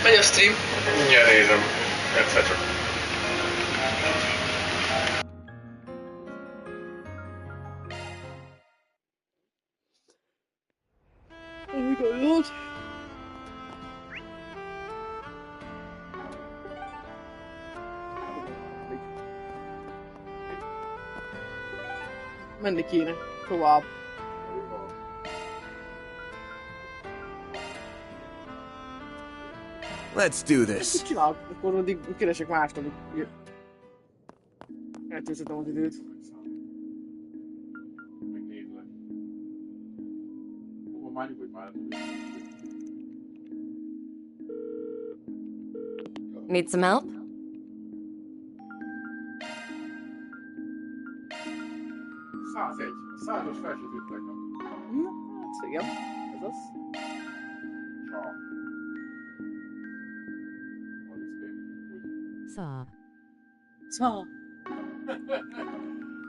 Megy a stream. Ja, nézem. Egyszer csak. Gondolod? Menni kéne. Tovább. Let's do this. Mit csinálok? Akkor addig keresek mást, amíg eltöltöttem az időt. Megnézlek. Hova már nyugodj már. Need some help? 101. 100-as felsőtűt nekem. Na, hát igen. Ez az. Csá. Van is szép. Úgy. Saw. Szá.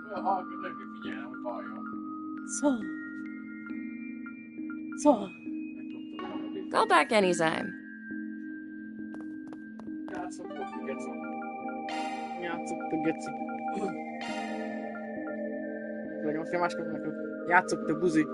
Olyan hallgat, nem kell figyelnem, hogy halljon. Szá. Szá. Call back anytime. Játszok, hogy geci. Játszok, te geci. Legyen most másképp neked. Játszok, te buzi.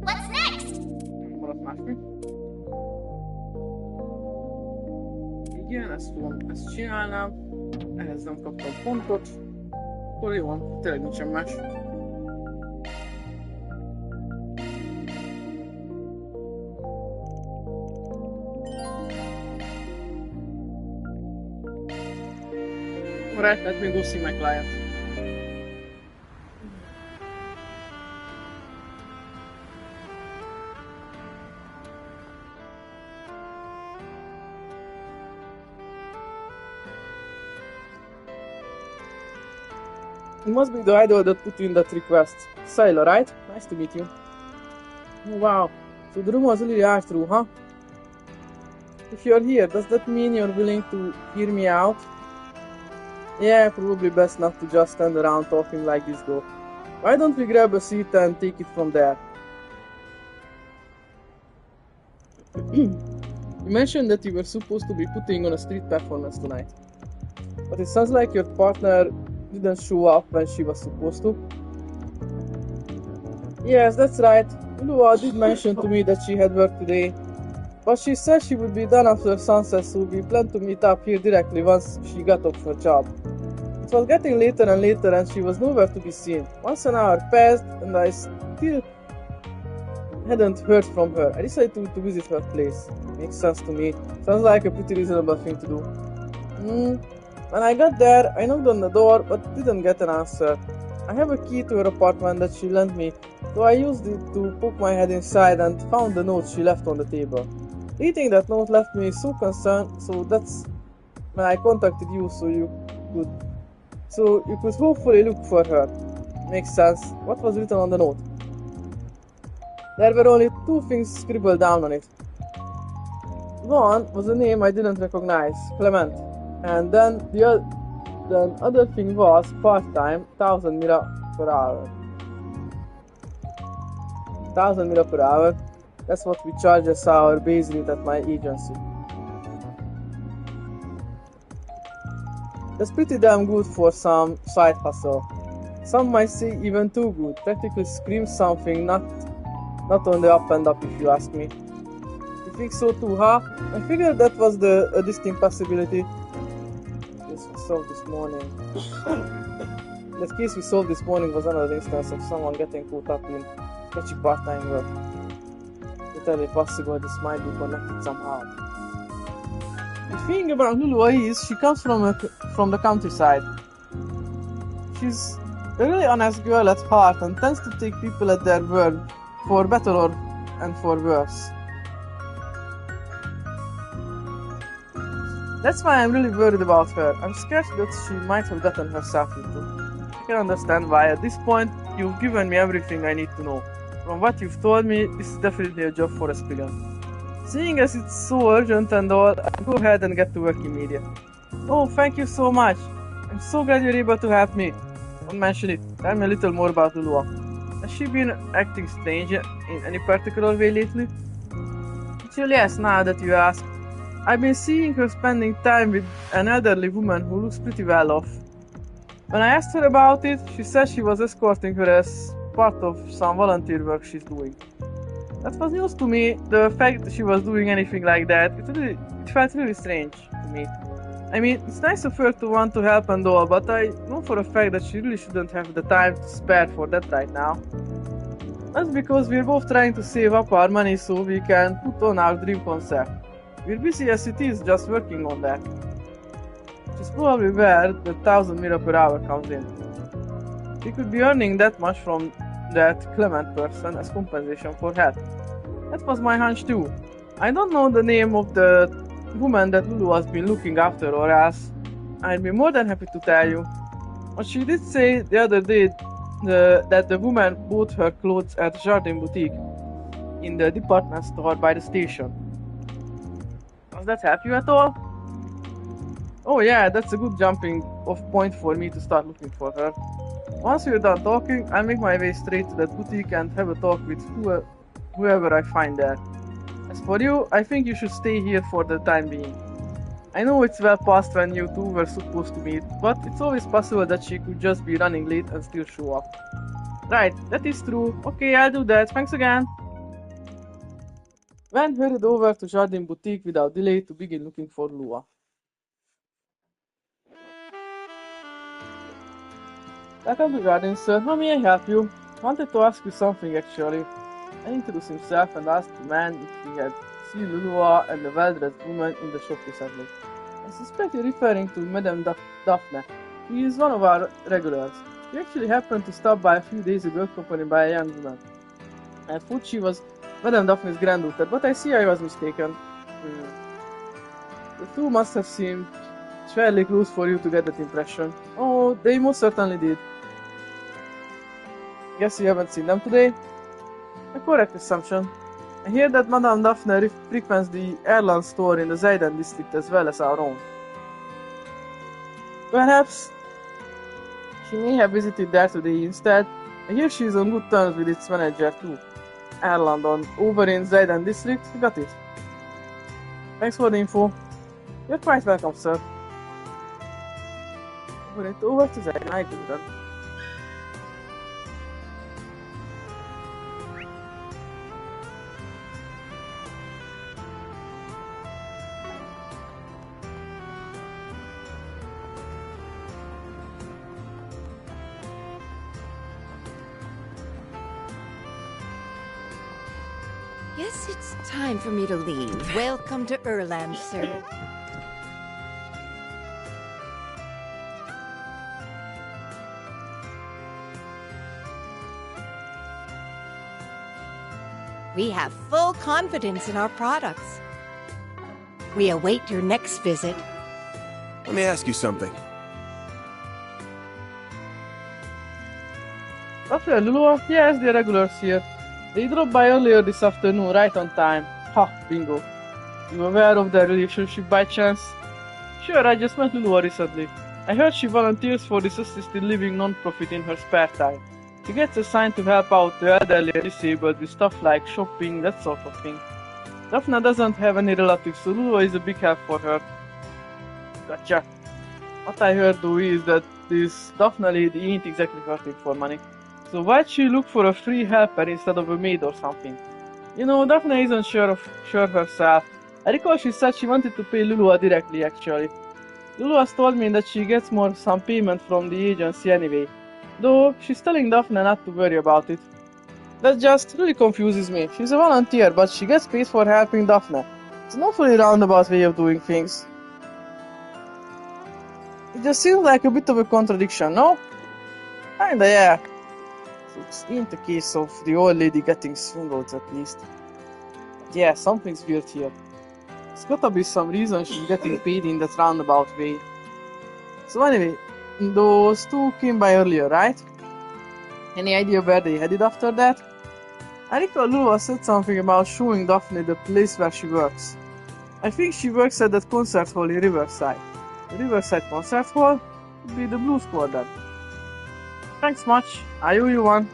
What's next? Maradt másmi. Igen, ezt csinálnám. Ehhez nem kaptam pontot. Akkor jó van, tényleg nincsen más. Alright, let me go see my client. It must be the idol that put in that request. Sailor, right? Nice to meet you. Oh, wow. So the rumors really are true, huh? If you're here, does that mean you're willing to hear me out? Yeah, probably best not to just stand around talking like this though. Why don't we grab a seat and take it from there? You mentioned that you were supposed to be putting on a street performance tonight. But it sounds like your partner didn't show up when she was supposed to. Yes, that's right. Ulua did mention to me that she had work today. But she said she would be done after sunset, so we planned to meet up here directly once she got off her job. It was getting later and later and she was nowhere to be seen. Once an hour passed and I still hadn't heard from her. I decided to visit her place. Makes sense to me. Sounds like a pretty reasonable thing to do. When I got there, I knocked on the door but didn't get an answer. I have a key to her apartment that she lent me, so I used it to poke my head inside and found the note she left on the table. Reading that note left me so concerned, so that's when I contacted you so you could hopefully look for her. Makes sense. What was written on the note? There were only two things scribbled down on it. One was a name I didn't recognize, Clement. And then the other thing was part-time, 1000 mira per hour. 1000 mira per hour. That's what we charge as our base rate at my agency. That's pretty damn good for some side hustle. Some might say even too good. Practically screams something not on the up and up if you ask me. You think so too, huh? I figured that was a distinct possibility. Solved this morning. The case we solved this morning was another instance of someone getting caught up in sketchy part-time work. It's entirely possible this might be connected somehow. The thing about Lulu is she comes from the countryside. She's a really honest girl at heart and tends to take people at their word, for better and for worse. That's why I'm really worried about her. I'm scared that she might have gotten herself into. I can understand why. At this point, you've given me everything I need to know. From what you've told me, this is definitely a job for a Spigan. Seeing as it's so urgent and all, I'll go ahead and get to work immediately. Oh, thank you so much. I'm so glad you're able to help me. Don't mention it. Tell me a little more about Lulua. Has she been acting strange in any particular way lately? Actually, yes, now that you ask. I've been seeing her spending time with an elderly woman who looks pretty well off. When I asked her about it, she said she was escorting her as part of some volunteer work she's doing. That was news to me. The fact that she was doing anything like that, it felt really strange to me. I mean, it's nice of her to want to help and all, but I know for a fact that she really shouldn't have the time to spare for that right now. That's because we're both trying to save up our money so we can put on our dream concert. We're busy as it is just working on that. Which is probably where the 1,000 mira per hour comes in. We could be earning that much from that Clement person as compensation for help. That was my hunch too. I don't know the name of the woman that Lulu has been looking after, or else I'd be more than happy to tell you. But she did say the other day that the woman bought her clothes at Jardin Boutique in the department store by the station. Does that help you at all? Oh yeah, that's a good jumping off point for me to start looking for her. Once we're done talking, I'll make my way straight to that boutique and have a talk with whoever I find there. As for you, I think you should stay here for the time being. I know it's well past when you two were supposed to meet, but it's always possible that she could just be running late and still show up. Right, that is true. Okay, I'll do that. Thanks again. Van hurried over to Jardin Boutique without delay to begin looking for Lua. Welcome to Jardin, sir. How may I help you? Wanted to ask you something actually. I introduced himself and asked the man if he had seen Lulua and the well-dressed woman in the shop recently. I suspect you're referring to Madame Daphne. She is one of our regulars. She actually happened to stop by a few days ago accompanied by a young woman. I thought she was Madame Daphne's granddaughter, but I see I was mistaken. The two must have seemed fairly close for you to get that impression. Oh, they most certainly did. Guess you haven't seen them today? A correct assumption. I hear that Madame Daphne frequents the Erland store in the Zayden district as well as our own. Perhaps she may have visited there today instead. I hear she is on good terms with its manager too. Erland over in Zayden district. Got it. Thanks for the info. You're quite welcome, sir. Over to Zayden, I do that. Guess it's time for me to leave. Welcome to Erland, sir. We have full confidence in our products. We await your next visit. Let me ask you something. After Lulua, yes, the regulars here. They dropped by earlier this afternoon, right on time. Ha, bingo. You aware of their relationship by chance? Sure, I just met Lulua recently. I heard she volunteers for this assisted living non-profit in her spare time. She gets assigned to help out the elderly and disabled with stuff like shopping, that sort of thing. Daphne doesn't have any relatives, so Lulua is a big help for her. Gotcha. What I heard though is that this Daphne lady ain't exactly hurting for money. So why'd she look for a free helper instead of a maid or something? You know, Daphne isn't sure herself. I recall she said she wanted to pay Lulua directly actually. Lulua's told me that she gets some payment from the agency anyway. Though she's telling Daphne not to worry about it. That just really confuses me. She's a volunteer, but she gets paid for helping Daphne. It's an awfully roundabout way of doing things. It just seems like a bit of a contradiction, no? Kinda, yeah. It ain't the case of the old lady getting swindled at least. But yeah, something's weird here. There's gotta be some reason she's getting paid in that roundabout way. So anyway, those two came by earlier, right? Any idea where they headed after that? I recall Lua said something about showing Daphne the place where she works. I think she works at that concert hall in Riverside. The Riverside concert hall would be the Blue Squad then. Thanks much. I owe you one.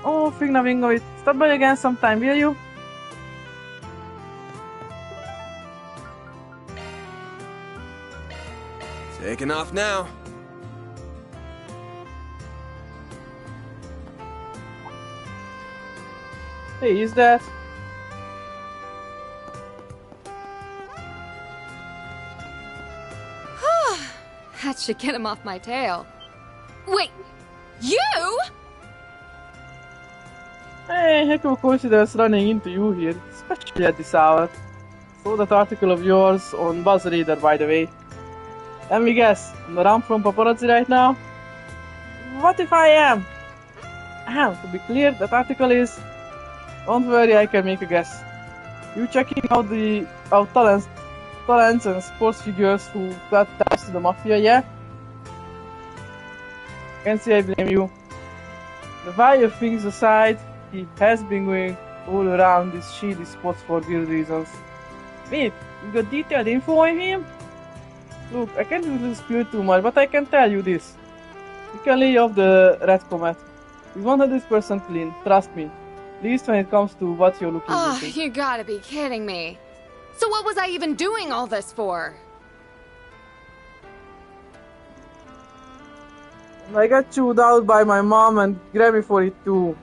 Oh, Figna Wingovit, stop by again sometime, will you? Taking off now. Hey, is that? That should get him off my tail. Wait, you? Hey, Heko considers running into you here, especially at this hour. Saw that article of yours on Buzz Reader, by the way. Let me guess, on the run from paparazzi right now? What if I am? To be clear, that article is... Don't worry, I can make a guess. You checking out the talents and sports figures who got ties to the mafia, yeah? Can't say I blame you. The wire things aside, he has been going all around these shady spots for good reasons. Wait, you got detailed info on him? Look, I can't really spill too much, but I can tell you this. You can lay off the red comet. He's 100% clean, trust me. At least when it comes to what you're looking into. You gotta be kidding me. So what was I even doing all this for? I got chewed out by my mom and grabbed me for it too.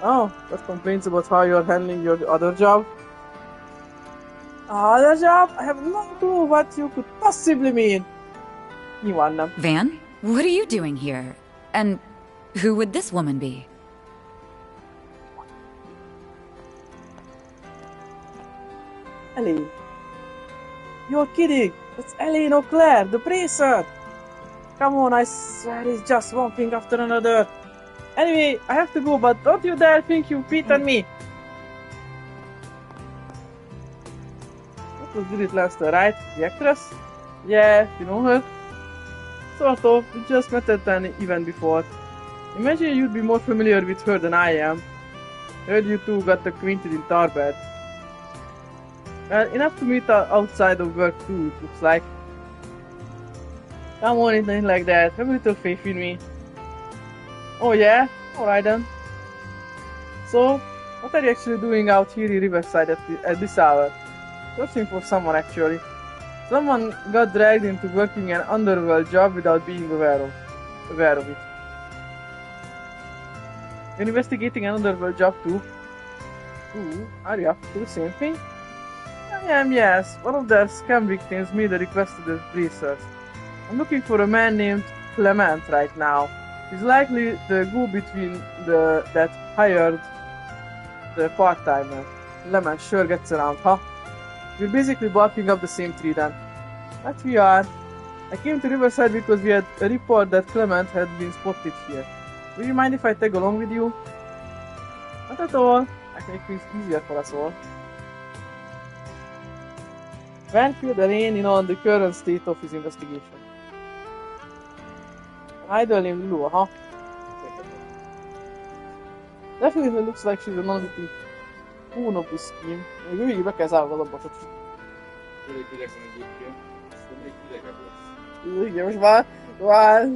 Oh, that complaints about how you're handling your other job. Other job? I have no clue what you could possibly mean. Nyilván. Van, what are you doing here? And who would this woman be? Ellie. You're kidding. That's Ellie and Claire, the bracer. Come on, I swear it's just one thing after another. Anyway, I have to go, but don't you dare think you've beaten me. That was Judith Lester, right? The actress? Yeah, you know her? Sort of, we just met at an event before. Imagine you'd be more familiar with her than I am. Heard you two got acquainted in Tarbet. Well, enough to meet outside of work too, it looks like. Come on, anything like that. Have a little faith in me. Oh yeah? Alright then. So, what are you actually doing out here in Riverside at this hour? Searching for someone actually. Someone got dragged into working an underworld job without being aware of it. You're investigating an underworld job too? Ooh, are you up to the same thing? I am, yes. One of their scam victims made a request to the research. I'm looking for a man named Clement right now. He's likely the go-between that hired the part-timer. Clement sure gets around, huh? We're basically barking up the same tree then. That we are. I came to Riverside because we had a report that Clement had been spotted here. Do you mind if I tag along with you? Not at all. I can make things easier for us all. Van filled Elaine in on the current state of his investigation. An idol named Lua, huh? Definitely looks like she's a non-victim pawn of this scheme. Még végig be kell zárnod a botot. Elég hideg van egyébként. Aztán még hidegebb lesz. Igen, most már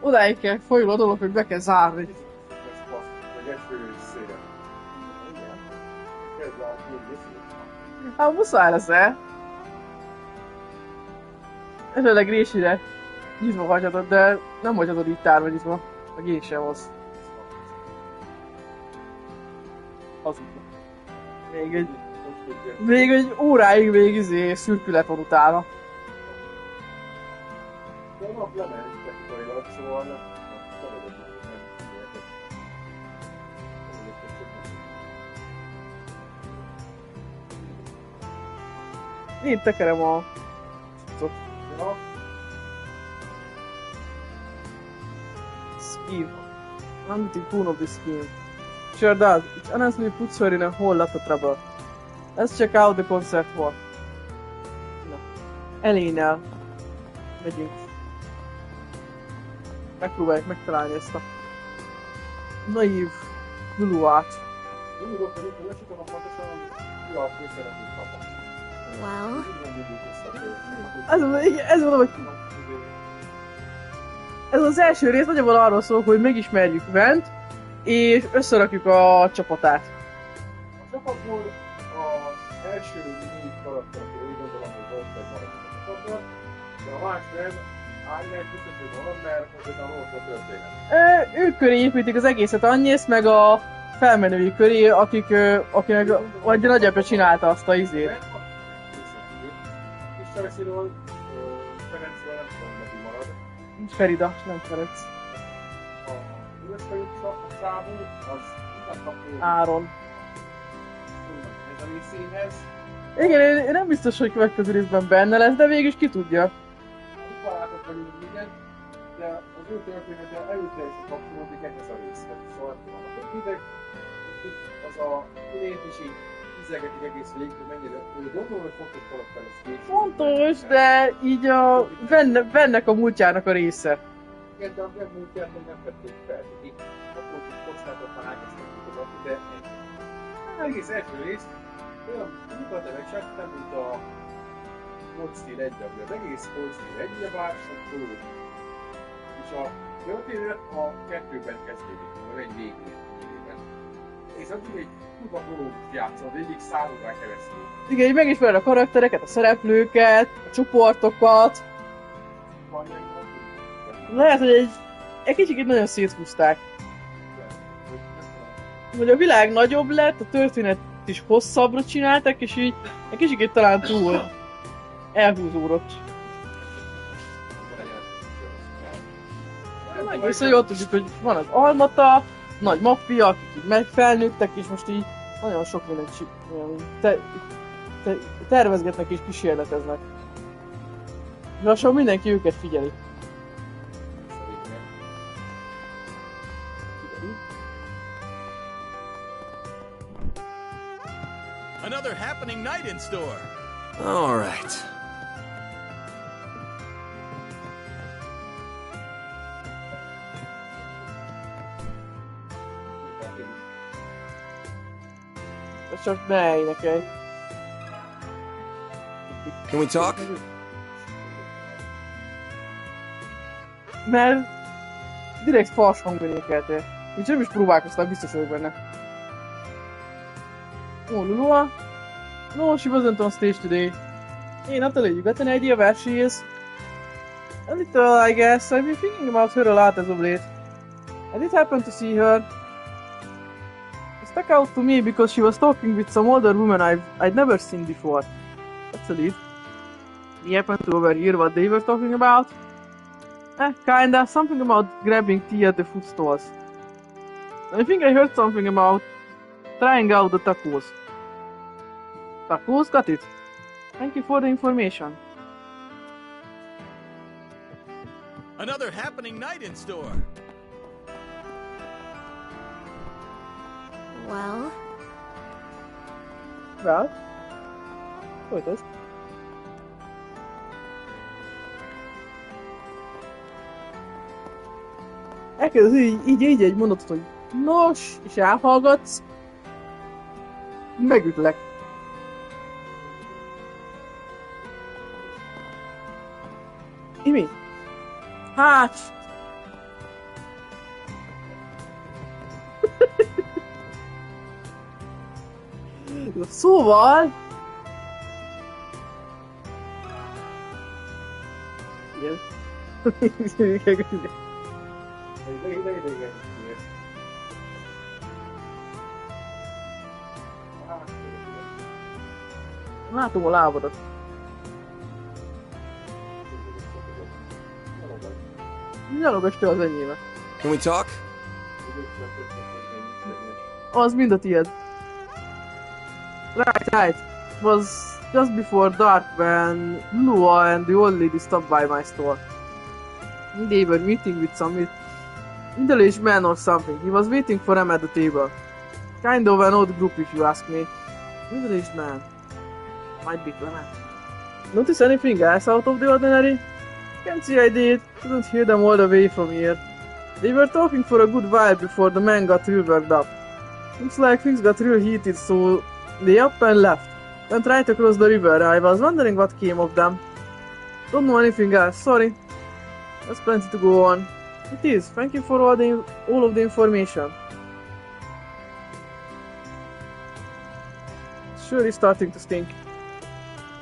odáig kell folyul a dolog, hogy be kell zárni. Ez passz, vagy eső és szél. Igen. Kezd a húzni. Hát muszáj lesz-e? Esetleg résire nyitva hagyhatod, de nem hagyhatod így tárva nyitva. Meg én sem az. Hazudok. Még egy óráig még szürkület van utána. De a nap lement technikailag, szóval nem Én tekerem a cuccot. Ja. Scheme. Non-victim pawn of this scheme. Sure does. It honestly puts her in a whole lot of trouble. Let's check out the concert hall. No. Elena. Megyünk. Megpróbáljuk megtalálni ezt a naív Luluát. Well, Ez mondom, hogy ez az első rész nagyjából arról szól, hogy megismerjük Vent, és összerakjuk a csapatát. A csapatból az első 4 karakterről úgy gondolom, hogy volt egy maradott, de a más nem, Ágnes biztos, hogy van, mert ez a rossz történet. Ők köré építik az egészet, Agnes meg a felmenői köré, akinek vagy nagyapja csinálta azt a izét. És Csajciról, Ferencről nem tudom, neki marad. Ferida, nem Ferenc. A Ülöszfejű számú, az nem kapcsolódik. Áron. Ez a részéhez. Igen, én nem biztos, hogy következő részben benne lesz, de végül is ki tudja. Itt barátok vagyunk igen, de az ő története előtte is kapcsolódik ehhez a részhez. Szóval vannak a hideg, itt az a kinézési ízelgetik egész végig, hogy mennyire gondolom, hogy fontos karakter lesz később. Fontos, de így a Vennek a múltjának a része. Igen, de a múltját még nem vették fel. Itt akkor is kockázatot már elkezdtek kutatni, de ennyi. Az egész első rész olyan nyugat-evek nem, mint a Cold Steel 1, ami az egész Cold Steel 1 bár csak dolog. És a történet a 2-ben kezdődik, a egy végében. És addig egy kurva prológust játszol végig 100 órán keresztül. Igen, így megismered a karaktereket, a szereplőket, a csoportokat. Lehet, hogy egy kicsit nagyon széthúzták. Hogy a világ nagyobb lett, a történet is hosszabbra csinálták, és így egy kicsit talán túl elhúzódott. Viszont jól tudjuk, hogy van az Almata, nagy maffia, akik így felnőttek, és most így nagyon sok mindent tervezgetnek és kísérleteznek. Lassan mindenki őket figyeli. Another happening night in store. All right. Csak ne énekelj. Can we talk? Mert direkt fals hangban énekeltél. Én sem is próbálkoztam, biztos vagyok benne. Oh, Lulua? No, she wasn't on stage today. Hey, Natalie, you got an idea where she is? A little, I guess. I've been thinking about her a lot as of late. I did happen to see her. It stuck out to me because she was talking with some older woman I'd never seen before. That's a lead. We happened to overhear what they were talking about. Kinda. Something about grabbing tea at the food stalls. I think I heard something about trying out the tacos. Tacos? Got it. Thank you for the information. Another happening night in store. well, Well? Folytasd. Elkezded így egy mondatot, hogy nos, és elhallgatsz, megütlek. Mi? Hát... Szóval... Igen. Látom a lábadat. Nyalogass te az enyémet. Can we talk? Az mind a tiéd. Right. It was just before dark when Lua and the old lady stopped by my store. They were meeting with some middle-aged man or something. He was waiting for them at the table. Kind of an odd group if you ask me. Middle-aged man. Might be Clement. Notice anything else out of the ordinary? Can't see I did. Couldn't hear them all the way from here. They were talking for a good while before the man got real worked up. Looks like things got real heated, so they up and left. Went right across the river. I was wondering what came of them. Don't know anything else, sorry. There's plenty to go on. It is. Thank you for all of the information. Sure is starting to stink.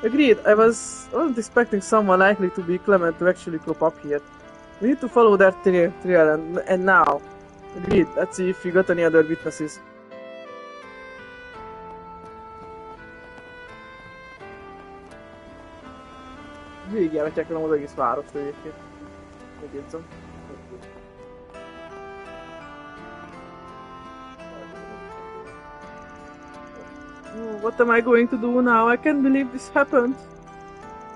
Agreed, I wasn't expecting someone likely to be Clement to actually crop up here. We need to follow that trail and now. Agreed, let's see if we got any other witnesses. Végigjárhatják velem az egész várost egyébként. Megjegyzem. Oh, what am I going to do now? I can't believe this happened.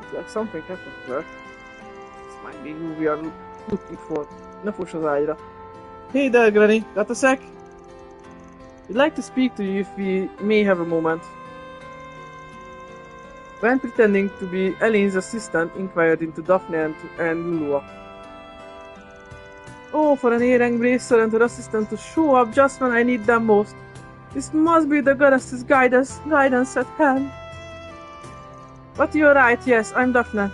It's like something happened to her. This might be who we are looking for. Ne fuss az ágyra. Hey there, Granny. Got a sec? We'd like to speak to you if we may have a moment. When pretending to be Elaine's assistant, inquired into Daphne and Lulua. Oh, for an earring bracer and her assistant to show up just when I need them most. This must be the goddess's guidance at hand. But you're right, yes, I'm Daphne.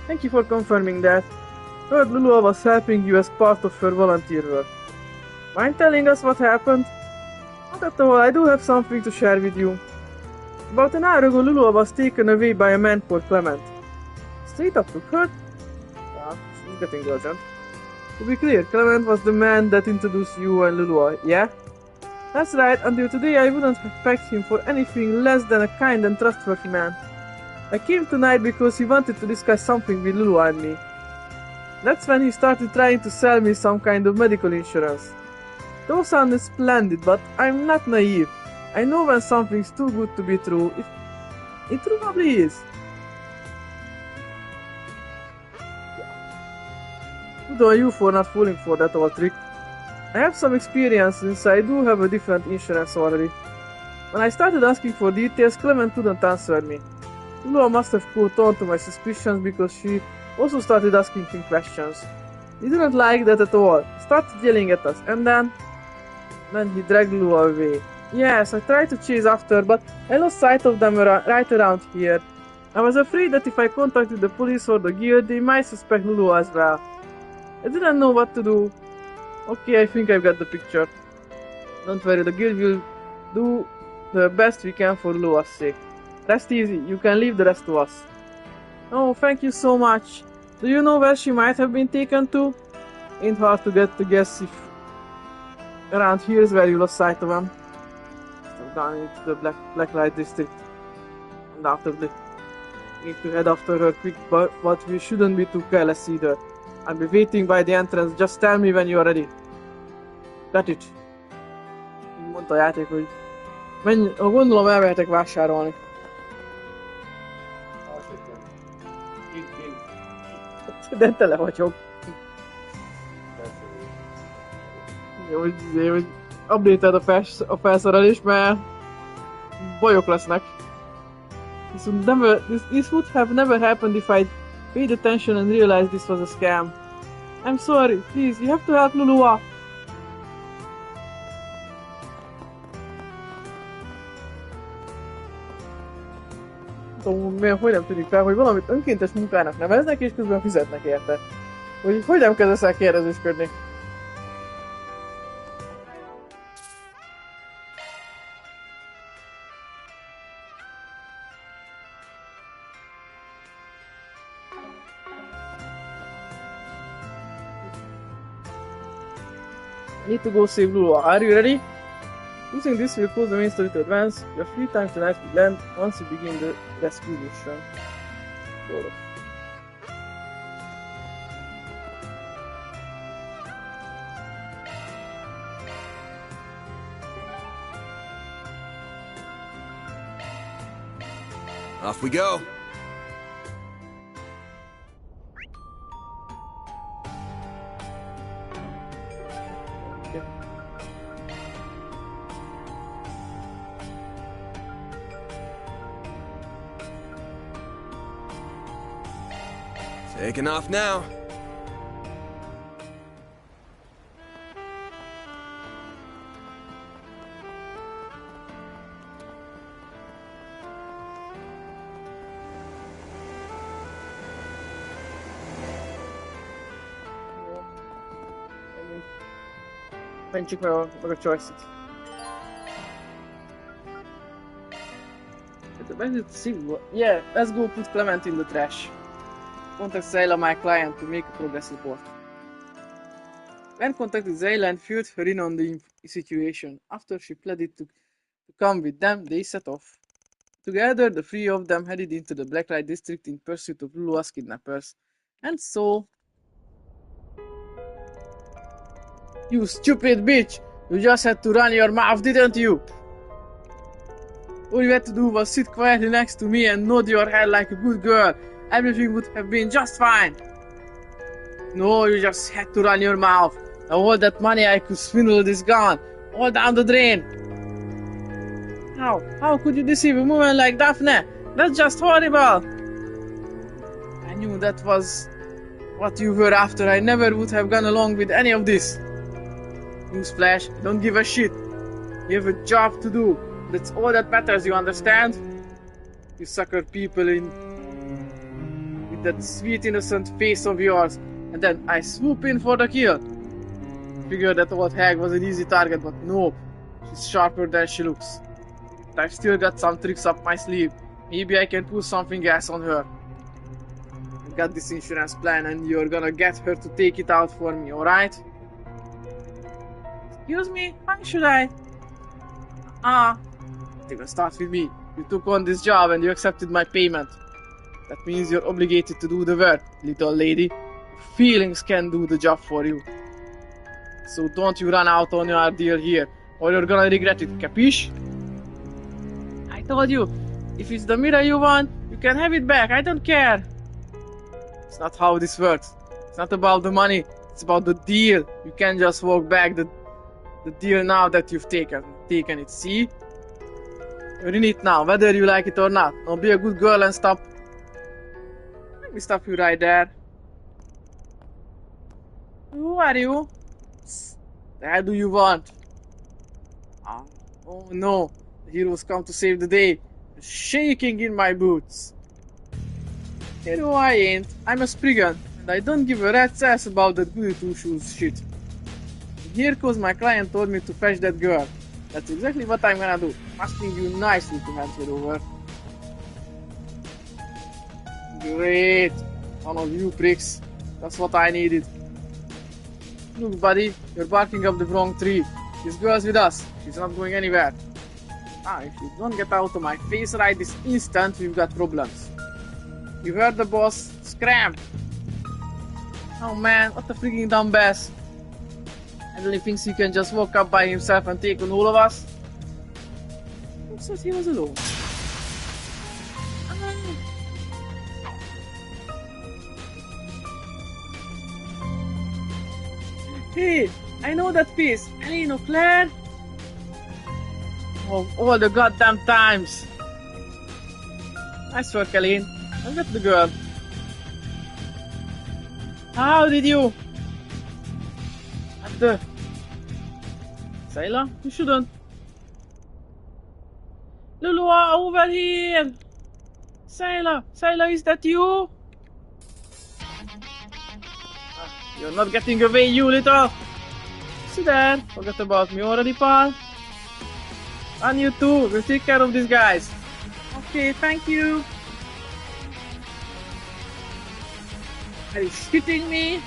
Thank you for confirming that. Heard Lulua was helping you as part of her volunteer work. Mind telling us what happened? Not at all, I do have something to share with you. About an hour ago, Lulua was taken away by a man called Clement. Straight up took her? Yeah, she's getting urgent. To be clear, Clement was the man that introduced you and Lulua, yeah? That's right, until today I wouldn't have pegged him for anything less than a kind and trustworthy man. I came tonight because he wanted to discuss something with Lulua and me. That's when he started trying to sell me some kind of medical insurance. Those sound splendid, but I'm not naive. I know when something's too good to be true. It probably is. Good on you for not falling for that old trick. I have some experience since I do have a different insurance already. When I started asking for details, Clement couldn't answer me. Lulua must have caught on to my suspicions because she also started asking him questions. He didn't like that at all. He started yelling at us, and then he dragged Lulua away. Yes, I tried to chase after, but I lost sight of them right around here. I was afraid that if I contacted the police or the guild, they might suspect Lulua as well. I didn't know what to do. Okay, I think I've got the picture. Don't worry, the guild will do the best we can for Lulua's sake. Rest easy, you can leave the rest to us. Oh, thank you so much. Do you know where she might have been taken to? Ain't hard to get to guess if around here is where you lost sight of them. Down into the black light district. Undoubtedly. Need to head after her quick, but we shouldn't be too careless either. I'll be waiting by the entrance, just tell me when you're ready. Got it. Így mondta a játék, hogy menj, gondolom elmehetek vásárolni. De tele vagyok. Jó, hogy update-eld a felszerelés, mert bajok lesznek. This would have never happened if I'd paid attention and realized this was a scam. I'm sorry, please, you have to help Lulua. Tudom, hogy nem tűnik fel, hogy valamit önkéntes munkának neveznek, és közben fizetnek érte. Hogy nem kezdesz el kérdezősködni. Need to go save Lulua. Are you ready? Using this will cause the main story to advance. Your free time tonight will end once you begin the rescue mission. Sort of. Off we go. Taking off now. Mentsük meg a choice-it. Yeah, let's go put Clement in the trash. Contact Zayla, my client, to make a progress report. Glenn contacted Zayla and filled her in on the situation. After she pleaded to come with them, they set off. Together, the three of them headed into the Blacklight district in pursuit of Lulua's kidnappers. And so... You stupid bitch! You just had to run your mouth, didn't you? All you had to do was sit quietly next to me and nod your head like a good girl. Everything would have been just fine. No, you just had to run your mouth. And all that money I could swindle is gone. All down the drain. How? How could you deceive a woman like Daphne? That's just horrible. I knew that was what you were after. I never would have gone along with any of this. Newsflash, don't give a shit. You have a job to do. That's all that matters, you understand? You sucker people in with that sweet innocent face of yours. And then I swoop in for the kill. Figured that old hag was an easy target, but no. She's sharper than she looks. But I've still got some tricks up my sleeve. Maybe I can pull something else on her. I got this insurance plan and you're gonna get her to take it out for me, alright? Excuse me, why should I? It will start with me. You took on this job and you accepted my payment. That means you're obligated to do the work, little lady. Feelings can do the job for you. So don't you run out on your deal here, or you're gonna regret it, capiche? I told you, if it's the mirror you want, you can have it back, I don't care. It's not how this works. It's not about the money, it's about the deal. You can't just walk back the deal now that you've taken it, see? You're in it now, whether you like it or not. Now be a good girl and stop. Let me stop you right there. Who are you? The hell do you want? Oh no, the heroes come to save the day. Shaking in my boots. Hero I ain't, I'm a Spriggan, and I don't give a rat's ass about that goody two-shoes shit. Here cause my client told me to fetch that girl. That's exactly what I'm gonna do. Asking you nicely to hand her over. Great! One of you pricks. That's what I needed. Look buddy, you're barking up the wrong tree. This girl's with us. She's not going anywhere. If you don't get out of my face right this instant, we've got problems. You heard the boss. Scram! Oh man, what a freaking dumbass. And really thinks he can just walk up by himself and take on all of us? Who says he was alone? Hey, I know that face. Aline or Claire? Oh, all the goddamn times. Nice work, Aline. I'll get the girl. How did you? At the... Zayla, you shouldn't. Lulua, over here! Zayla, is that you? You're not getting away, you little! See there, forgot about me already, pal. And you too, we'll take care of these guys. Okay, thank you. Are you shitting me?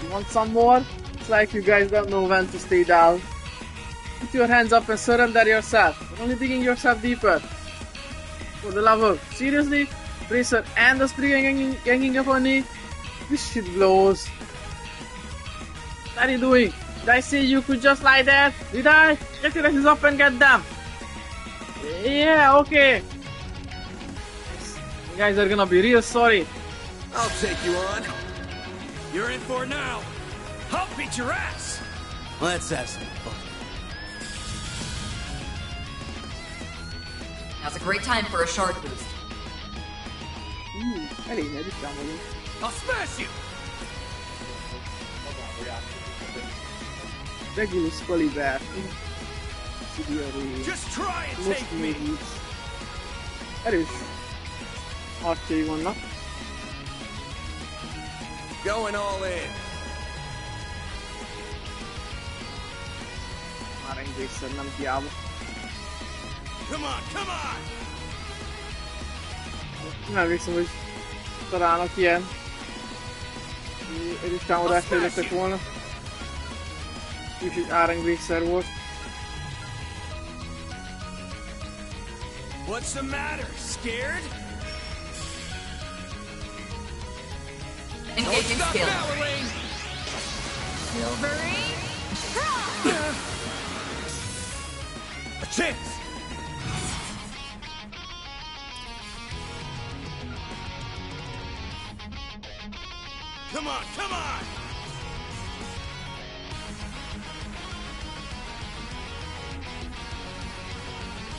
You want some more? It's like you guys don't know when to stay down. Put your hands up and surrender yourself. You're only digging yourself deeper. For the love of... Seriously? Bracer and the Spriggan ganging up on me? This shit blows. What are you doing? Did I say you could just lie there? Did I? Get your asses up and get them. Yeah, okay. You guys are gonna be real sorry. I'll take you on. You're in for it now. I'll beat your ass. Let's have some fun. Now's a great time for a shard boost. Ooh. Elég nagy listán vagyunk. I'll smash you! Regulus Caliber. Sidiori. Just try and Most take me! még erős arcjai vannak. Going all in. Már engészen nem hiába. Come on, come on! Nem emlékszem, hogy találnak ilyen erős támadásra jöttek volna. Úgyhogy árengvégszer volt. What's the matter? Scared? Engaging Stop skill. now, Elaine! Silvery. A chance! Come on, come on!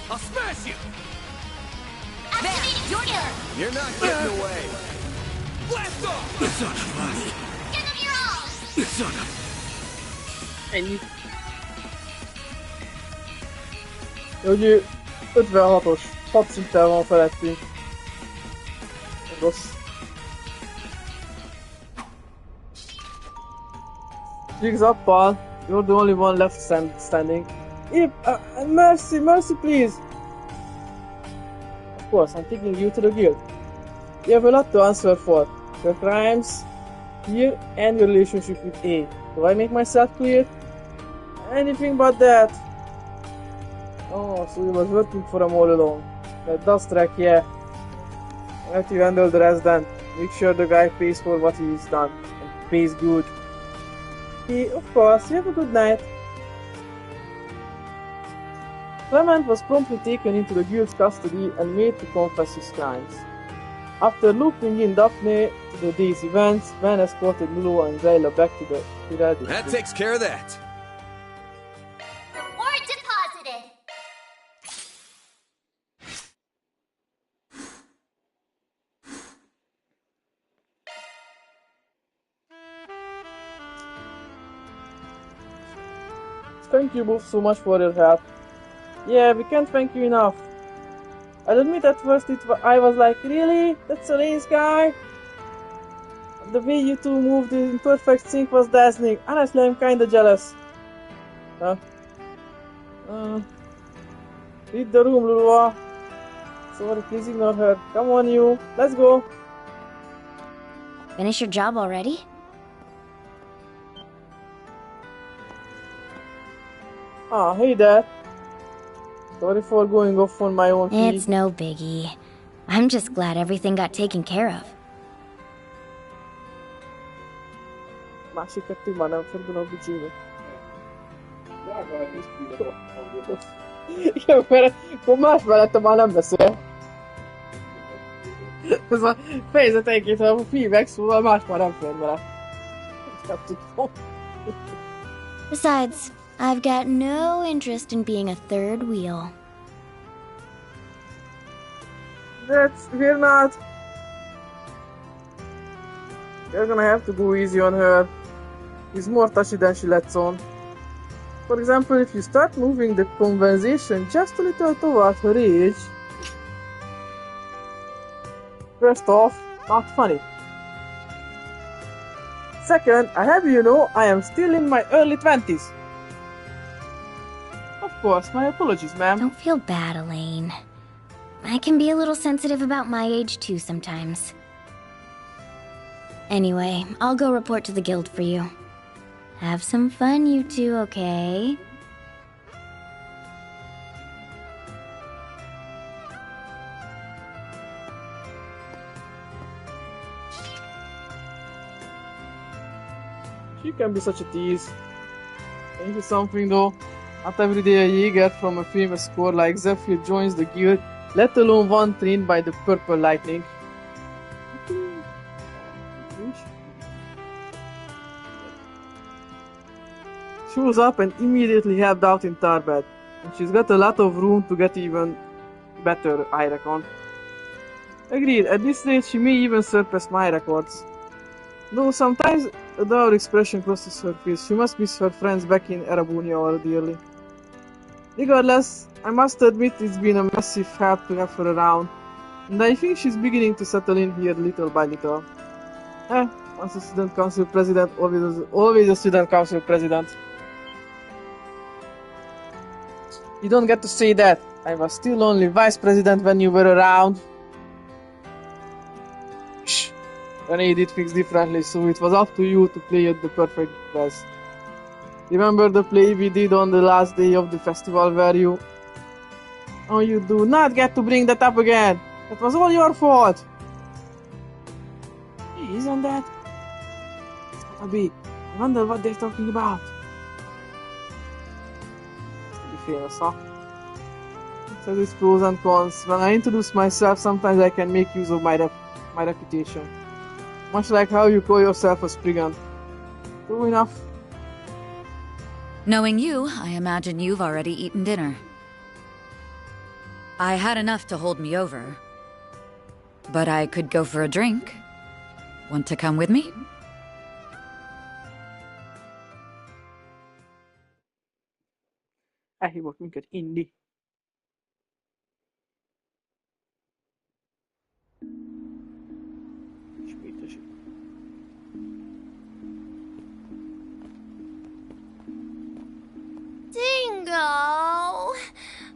I'll smash you! Activating skill. You're not getting away. Blast off! Give them your all. Ennyi. Hogy ő 56-os, 6 szinttel van felettünk. Rossz. Jigs uppal. You're the only one left standing. Mercy, mercy please! Of course, I'm taking you to the guild. You have a lot to answer for. Your crimes here and your relationship with A. Do I make myself clear? Anything but that. Oh, so he was working for him all along. That dust track, yeah. Let you handle the rest then. Make sure the guy pays for what he's done. And pays good. Of course, you have a good night. Clement was promptly taken into the guild's custody and made to confess his crimes. After looping in Daphne to the day's events, Van escorted Lulu and Zayla back to the Pirate. That takes care of that. Reward deposited. Thank you both so much for your help. Yeah, we can't thank you enough. I'll admit at first I was like, really? That's Elaine's guy? The way you two moved in perfect sync was dazzling. Honestly, I'm kinda jealous. Read the room, Lulua. Sorry, please ignore her. Come on, you. Let's go. Finish your job already? Ah, hey there. Sorry for going off on my own feet. It's no biggie. I'm just glad everything got taken care of. Másik kettő már nem fordul a büdzsébe. Igen, mert akkor más mellette már nem beszél. Ez a fejezetenként, ha a feedback szóval más már nem fér vele. Nem tudom. Besides, I've got no interest in being a third wheel. We're not. You're gonna have to go easy on her. She's more touchy than she lets on. For example, if you start moving the conversation just a little toward her age. First off, not funny. Second, I have you know, I am still in my early 20s. Of course, my apologies, ma'am. Don't feel bad, Elaine. I can be a little sensitive about my age too sometimes. Anyway, I'll go report to the guild for you. Have some fun, you two, okay? She can be such a tease. Ain't it something though? Not every day a Jäger from a famous corps like Zephyr joins the guild, let alone one trained by the Purple Lightning. Shows up and immediately helped out in Tarbet, and she's got a lot of room to get even better, I reckon. Agreed, at this stage she may even surpass my records. Though sometimes a dour expression crosses her face, she must miss her friends back in Arabunia or dearly. Regardless, I must admit it's been a massive help to have her around, and I think she's beginning to settle in here little by little. Once a student council president, always a student council president. You don't get to say that. I was still only vice president when you were around. Shh. Renee did things differently, so it was up to you to play at the perfect best. Remember the play we did on the last day of the festival where you... Oh, you do not get to bring that up again. That was all your fault. Hey, isn't that? It's gonna be. I wonder what they're talking about. It's pretty famous, huh? It has its pros and cons. When I introduce myself, sometimes I can make use of my reputation. Much like how you call yourself a Spriggan. True enough. Knowing you, I imagine you've already eaten dinner. I had enough to hold me over. But I could go for a drink. Want to come with me? Elhívott minket inni. Ismétesít. Dingo!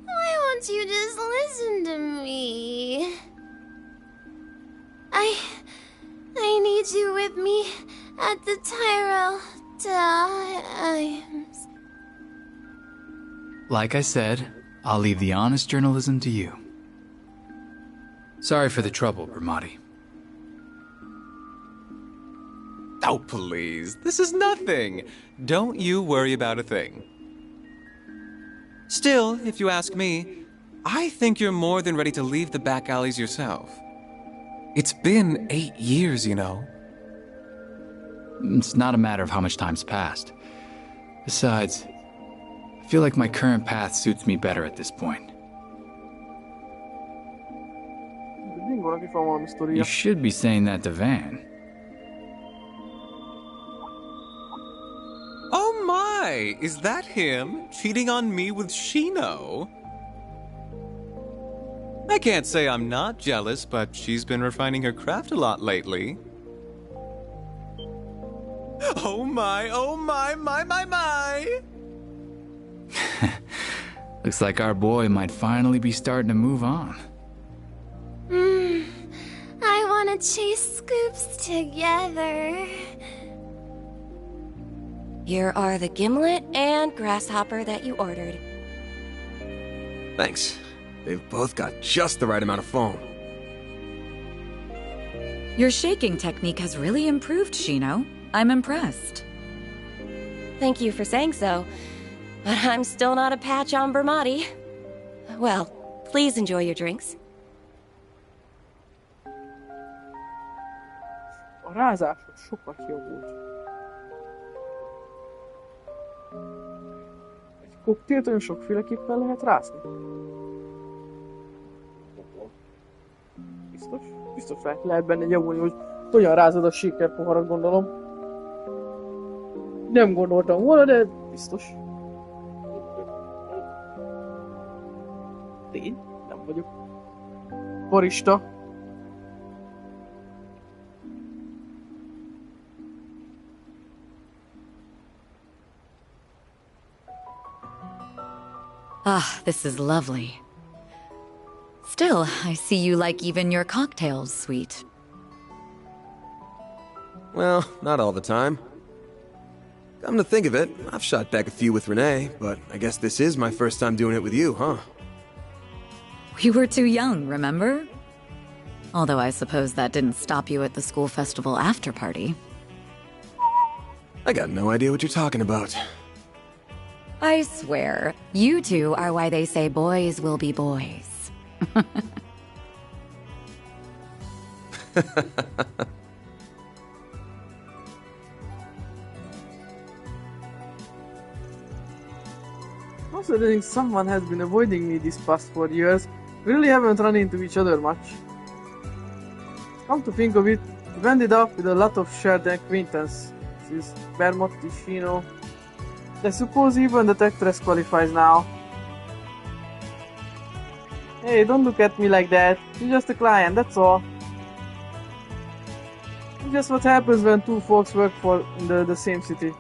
Why won't you just listen to me? I need you with me at the Tyrell times. Like I said, I'll leave the honest journalism to you. Sorry for the trouble, Ramadi. Oh, please. This is nothing. Don't you worry about a thing. Still, if you ask me, I think you're more than ready to leave the back alleys yourself. It's been 8 years, you know. It's not a matter of how much time's passed. Besides, I feel like my current path suits me better at this point. You should be saying that to Van. Oh my! Is that him? Cheating on me with Shino? I can't say I'm not jealous, but she's been refining her craft a lot lately. Oh my, my! Looks like our boy might finally be starting to move on. I want to chase Scoops together. Here are the gimlet and grasshopper that you ordered. Thanks. They've both got just the right amount of foam. Your shaking technique has really improved, Shino. I'm impressed. Thank you for saying so, but I'm still not a patch on Bermati. Well, please enjoy your drinks. A rázás sokat jobb volt. Egy koktélt olyan sokféleképpen lehet rázni. Biztos lehet benne javulni, hogy hogyan rázod a shaker poharat, gondolom. Nem gondoltam volna, de biztos. Tény, nem vagyok barista. Ah, this is lovely. Still, I see you like even your cocktails sweet. Well, not all the time. Come to think of it, I've shot back a few with Renee, but I guess this is my first time doing it with you, huh? We were too young, remember? Although I suppose that didn't stop you at the school festival after party. I got no idea what you're talking about. I swear, you two are why they say boys will be boys. Considering someone has been avoiding me these past 4 years, we really haven't run into each other much. Come to think of it, we ended up with a lot of shared acquaintances. Bermot, Ticino. I suppose even the Tectres qualifies now. Hey, don't look at me like that. You're just a client, that's all. It's just what happens when two folks work in the same city.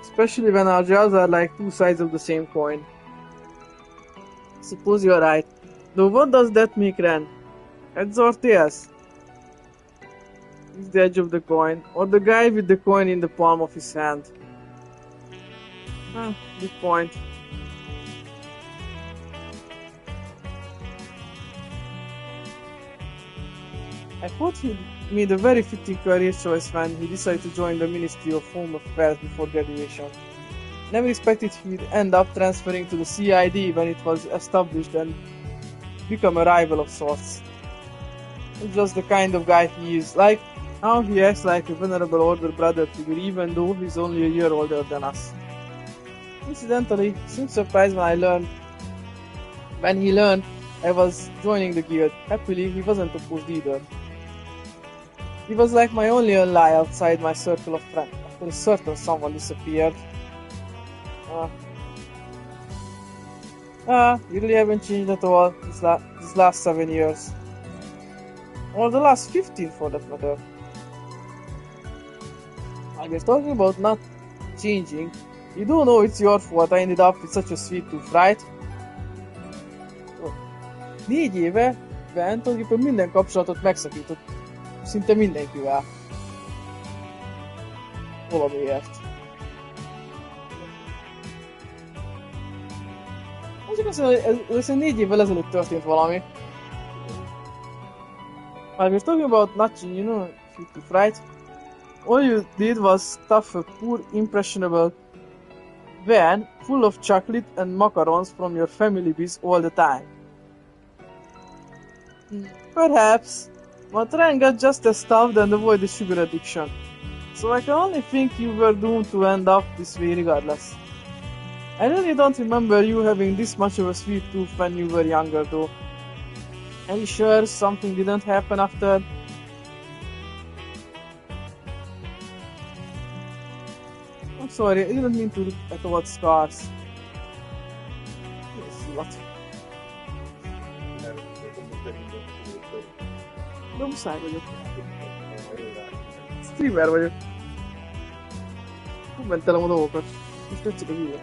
Especially when our jobs are like two sides of the same coin. Suppose you're right. Though what does that make Ren? Heads or tails? He's the edge of the coin, or the guy with the coin in the palm of his hand. Good point. I thought he made a very fitting career choice when he decided to join the Ministry of Home Affairs before graduation. Never expected he'd end up transferring to the CID when it was established and become a rival of sorts. It's just the kind of guy he is. Like, now he acts like a venerable older brother figure even though he's only a year older than us. Incidentally, I seemed surprised when he learned I was joining the guild. Happily, he wasn't opposed either. He was like my only ally outside my circle of friends. After a certain someone disappeared. You really haven't changed at all these last 7 years. Or the last 15 for that matter. I was talking about not changing. You do know it's your fault I ended up with such a sweet tooth, right? 4 éve Ben tulajdonképpen minden kapcsolatot megszakított. Szinte mindenkivel. Valamiért. Csak azt mondom, hogy ez 4 évvel ezelőtt történt valami. I was talking about not changing, you know, sweet tooth, right? All you did was stuff a poor, impressionable van full of chocolate and macarons from your family biz all the time. Perhaps, but Ren got just as stuffed and avoided sugar addiction. So I can only think you were doomed to end up this way regardless. I really don't remember you having this much of a sweet tooth when you were younger though. Are you sure something didn't happen after? I'm sorry, I didn't mean to look at what scars. What? De muszáj vagyok. Streamer vagyok. Kommentelem a dolgokat. Most tetszik a videó.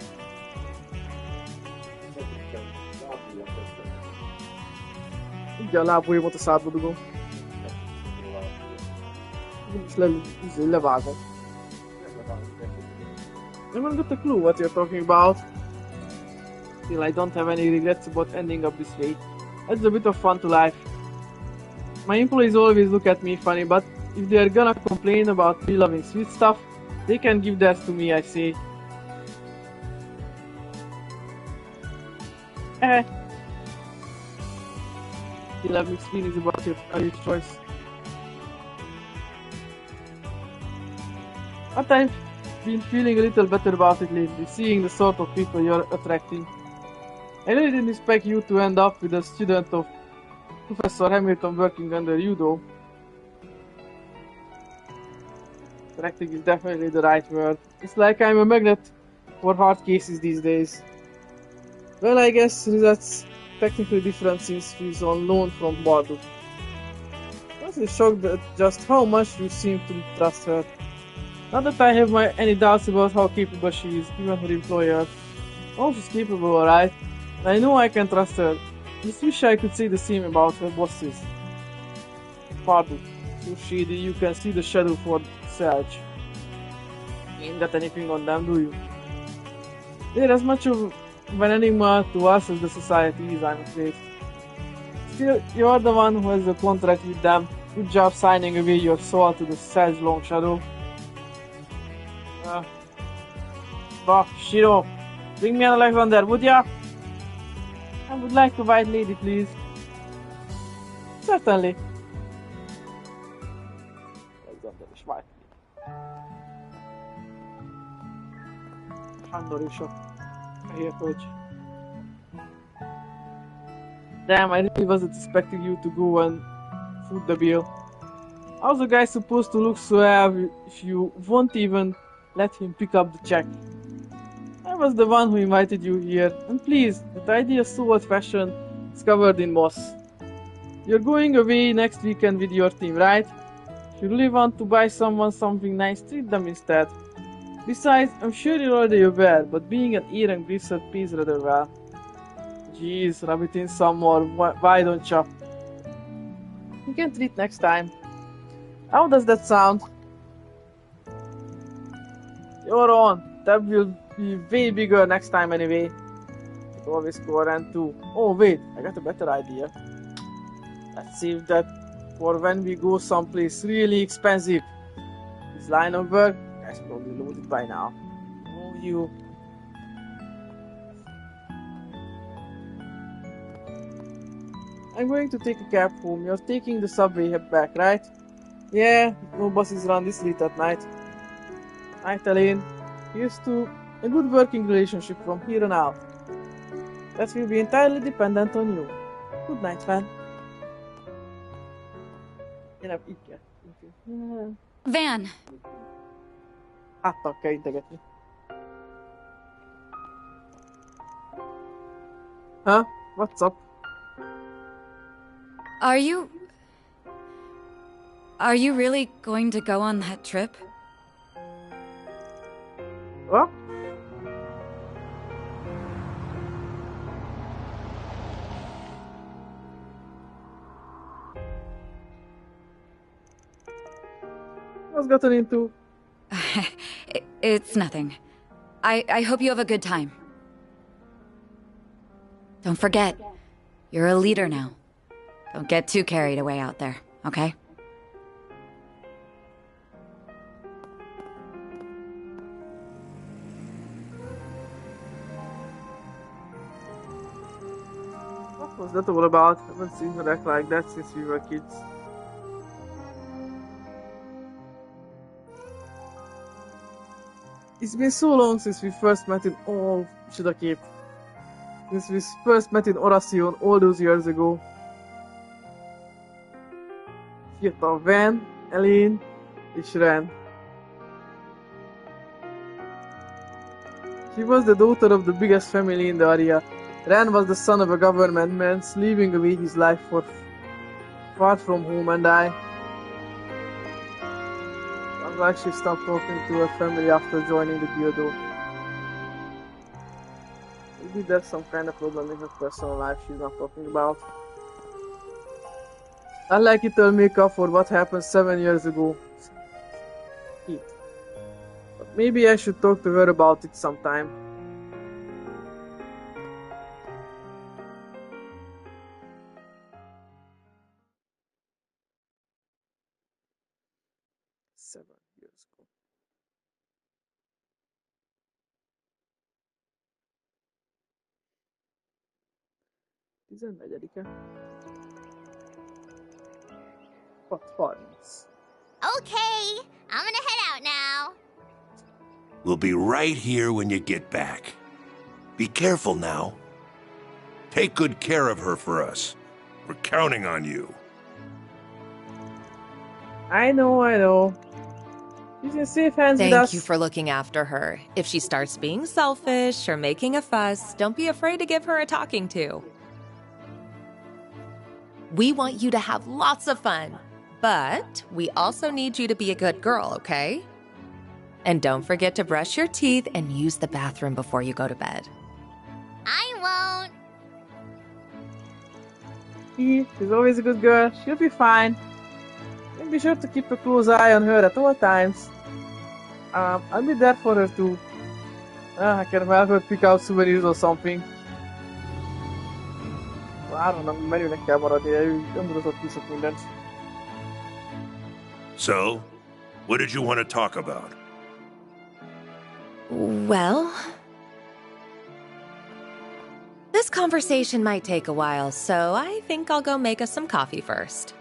Így a lábujjamat a szádba dugom. És levágom. I haven't got a clue what you're talking about. Still, I don't have any regrets about ending up this way. Adds a bit of fun to life. My employees always look at me funny, but if they're gonna complain about me loving sweet stuff, they can give theirs to me, I say. Still have mixed feelings about your career choice. But I've been feeling a little better about it lately, seeing the sort of people you're attracting. I really didn't expect you to end up with a student of Professor Hamilton working under you though. Attracting is definitely the right word. It's like I'm a magnet for hard cases these days. Well, I guess that's technically different since she's on loan from Barduk. I was shocked at just how much you seem to trust her. Not that I have any doubts about how capable she is, even her employer. Oh, she's capable, alright. I know I can trust her. Just wish I could say the same about her bosses. Barduk. So shady, you can see the shadow for Selch. Ain't got anything on them, do you? They're as much of an enigma to us as the society is, I'm afraid. Still, you're the one who has a contract with them. Good job signing away your soul to the Selch Long Shadow. Shiro, bring me an Alexander, would ya? I would like a white lady, please. Certainly. Alexander is white. Sándor is a fehér hölgy. Damn, I really wasn't expecting you to go and foot the bill. How's a guy supposed to look suave if you won't even let him pick up the check? I was the one who invited you here, and please, that idea is so old-fashioned, it's covered in moss. You're going away next weekend with your team, right? If you really want to buy someone something nice, treat them instead. Besides, I'm sure you're already aware, but being an ear and greaser pays rather well. Jeez, rub it in some more, why don't you? You can treat next time. How does that sound? You're on. That will be way bigger next time anyway. It always score and 2. Oh wait, I got a better idea. Let's save that for when we go someplace really expensive. This line of work, that's probably loaded by now. Oh, you. I'm going to take a cab home. You're taking the subway back, right? Yeah, no buses run this late at night. Night, Elaine. Here's to a good working relationship from here on out. That will be entirely dependent on you. Good night, Van. Van! Háttal kell integetni. Huh? What's up? Are you really going to go on that trip? What? What's gotten into? It's nothing. I hope you have a good time. Don't forget, you're a leader now. Don't get too carried away out there, okay? What was that all about? I haven't seen her act like that since we were kids. It's been so long since we first met in Cape. Since we first met in Oración all those years ago. Fiatal Van, Elaine és Ren. She was the daughter of the biggest family in the area. Ren was the son of a government man, slaving away his life for far from home, and I. Like she stopped talking to her family after joining the guild. Maybe there's some kind of problem in her personal life she's not talking about. I'd like it'll make up for what happened 7 years ago. But maybe I should talk to her about it sometime. Tizenegyedike. 6:30. Okay, I'm gonna head out now. We'll be right here when you get back. Be careful now. Take good care of her for us. We're counting on you. I know. She's in safe hands with us. Thank you for looking after her. If she starts being selfish or making a fuss, don't be afraid to give her a talking to. We want you to have lots of fun, but we also need you to be a good girl, okay? And don't forget to brush your teeth and use the bathroom before you go to bed. I won't. She's always a good girl. She'll be fine. And be sure to keep a close eye on her at all times. I'll be there for her too. I can help her pick out souvenirs or something. I don't know, menőnek kell maradnia, ő gondolatot ki sok mindent. So, what did you want to talk about? Well, this conversation might take a while, so I think I'll go make us some coffee first.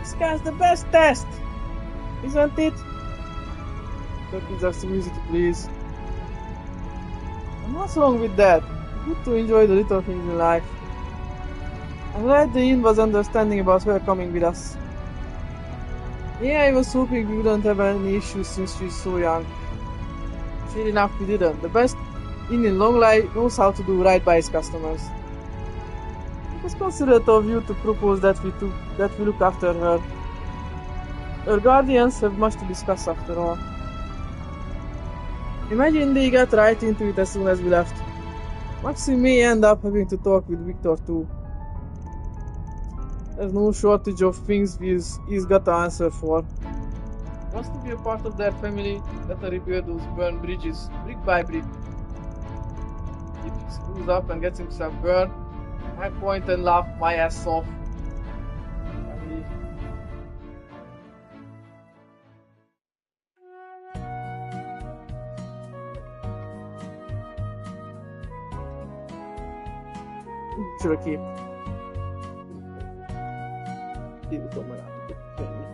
This guy's the best test, isn't it? The kids are too easy to please. And what's wrong with that? Good to enjoy the little things in life. I'm glad the inn was understanding about her coming with us. Yeah, I was hoping we wouldn't have any issues since she's so young. Sure enough, we didn't. The best inn in Longley knows how to do right by its customers. It was considerate of you to propose that we look after her. Her guardians have much to discuss after all. Imagine they got right into it as soon as we left. Maxim may end up having to talk with Victor too. There's no shortage of things he's got to answer for. Wants to be a part of their family, better repair those burned bridges, brick by brick. If he screws up and gets himself burned, I point and laugh my ass off. Should I keep? Írtam meg át a tenni.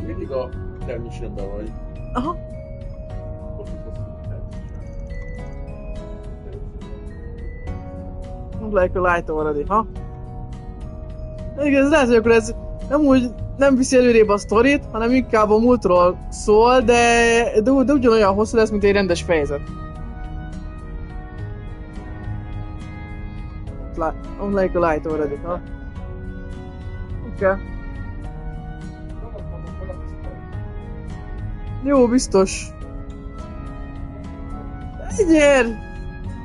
Mindig a természetben vagy. Aha. Like a light already, ha? Igen, ez lehet, hogy akkor ez nem viszi előrébb a sztorit, hanem inkább a múltról szól, de ugyanolyan hosszú lesz, mint egy rendes fejezet. Like a light already, ha? Okay. Jó, biztos. Gyere!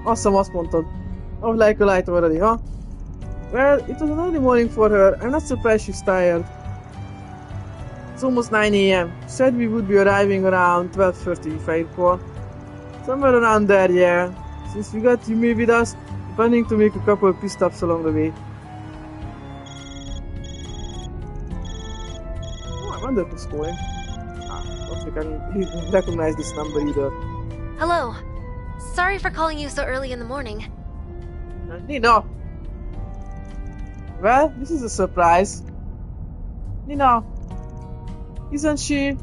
Azt mondtad. Like a light already, huh? Well, it was an early morning for her. I'm not surprised she's tired. It's almost 9 a.m. She said we would be arriving around 12:30 if I recall. Somewhere around there, yeah. Since we got Yumi with us, we're planning to make a couple of pit stops along the way. Oh, I wonder who's calling. Don't think I can recognize this number either. Hello. Sorry for calling you so early in the morning. Nina! Well, this is a surprise. Nina, isn't she?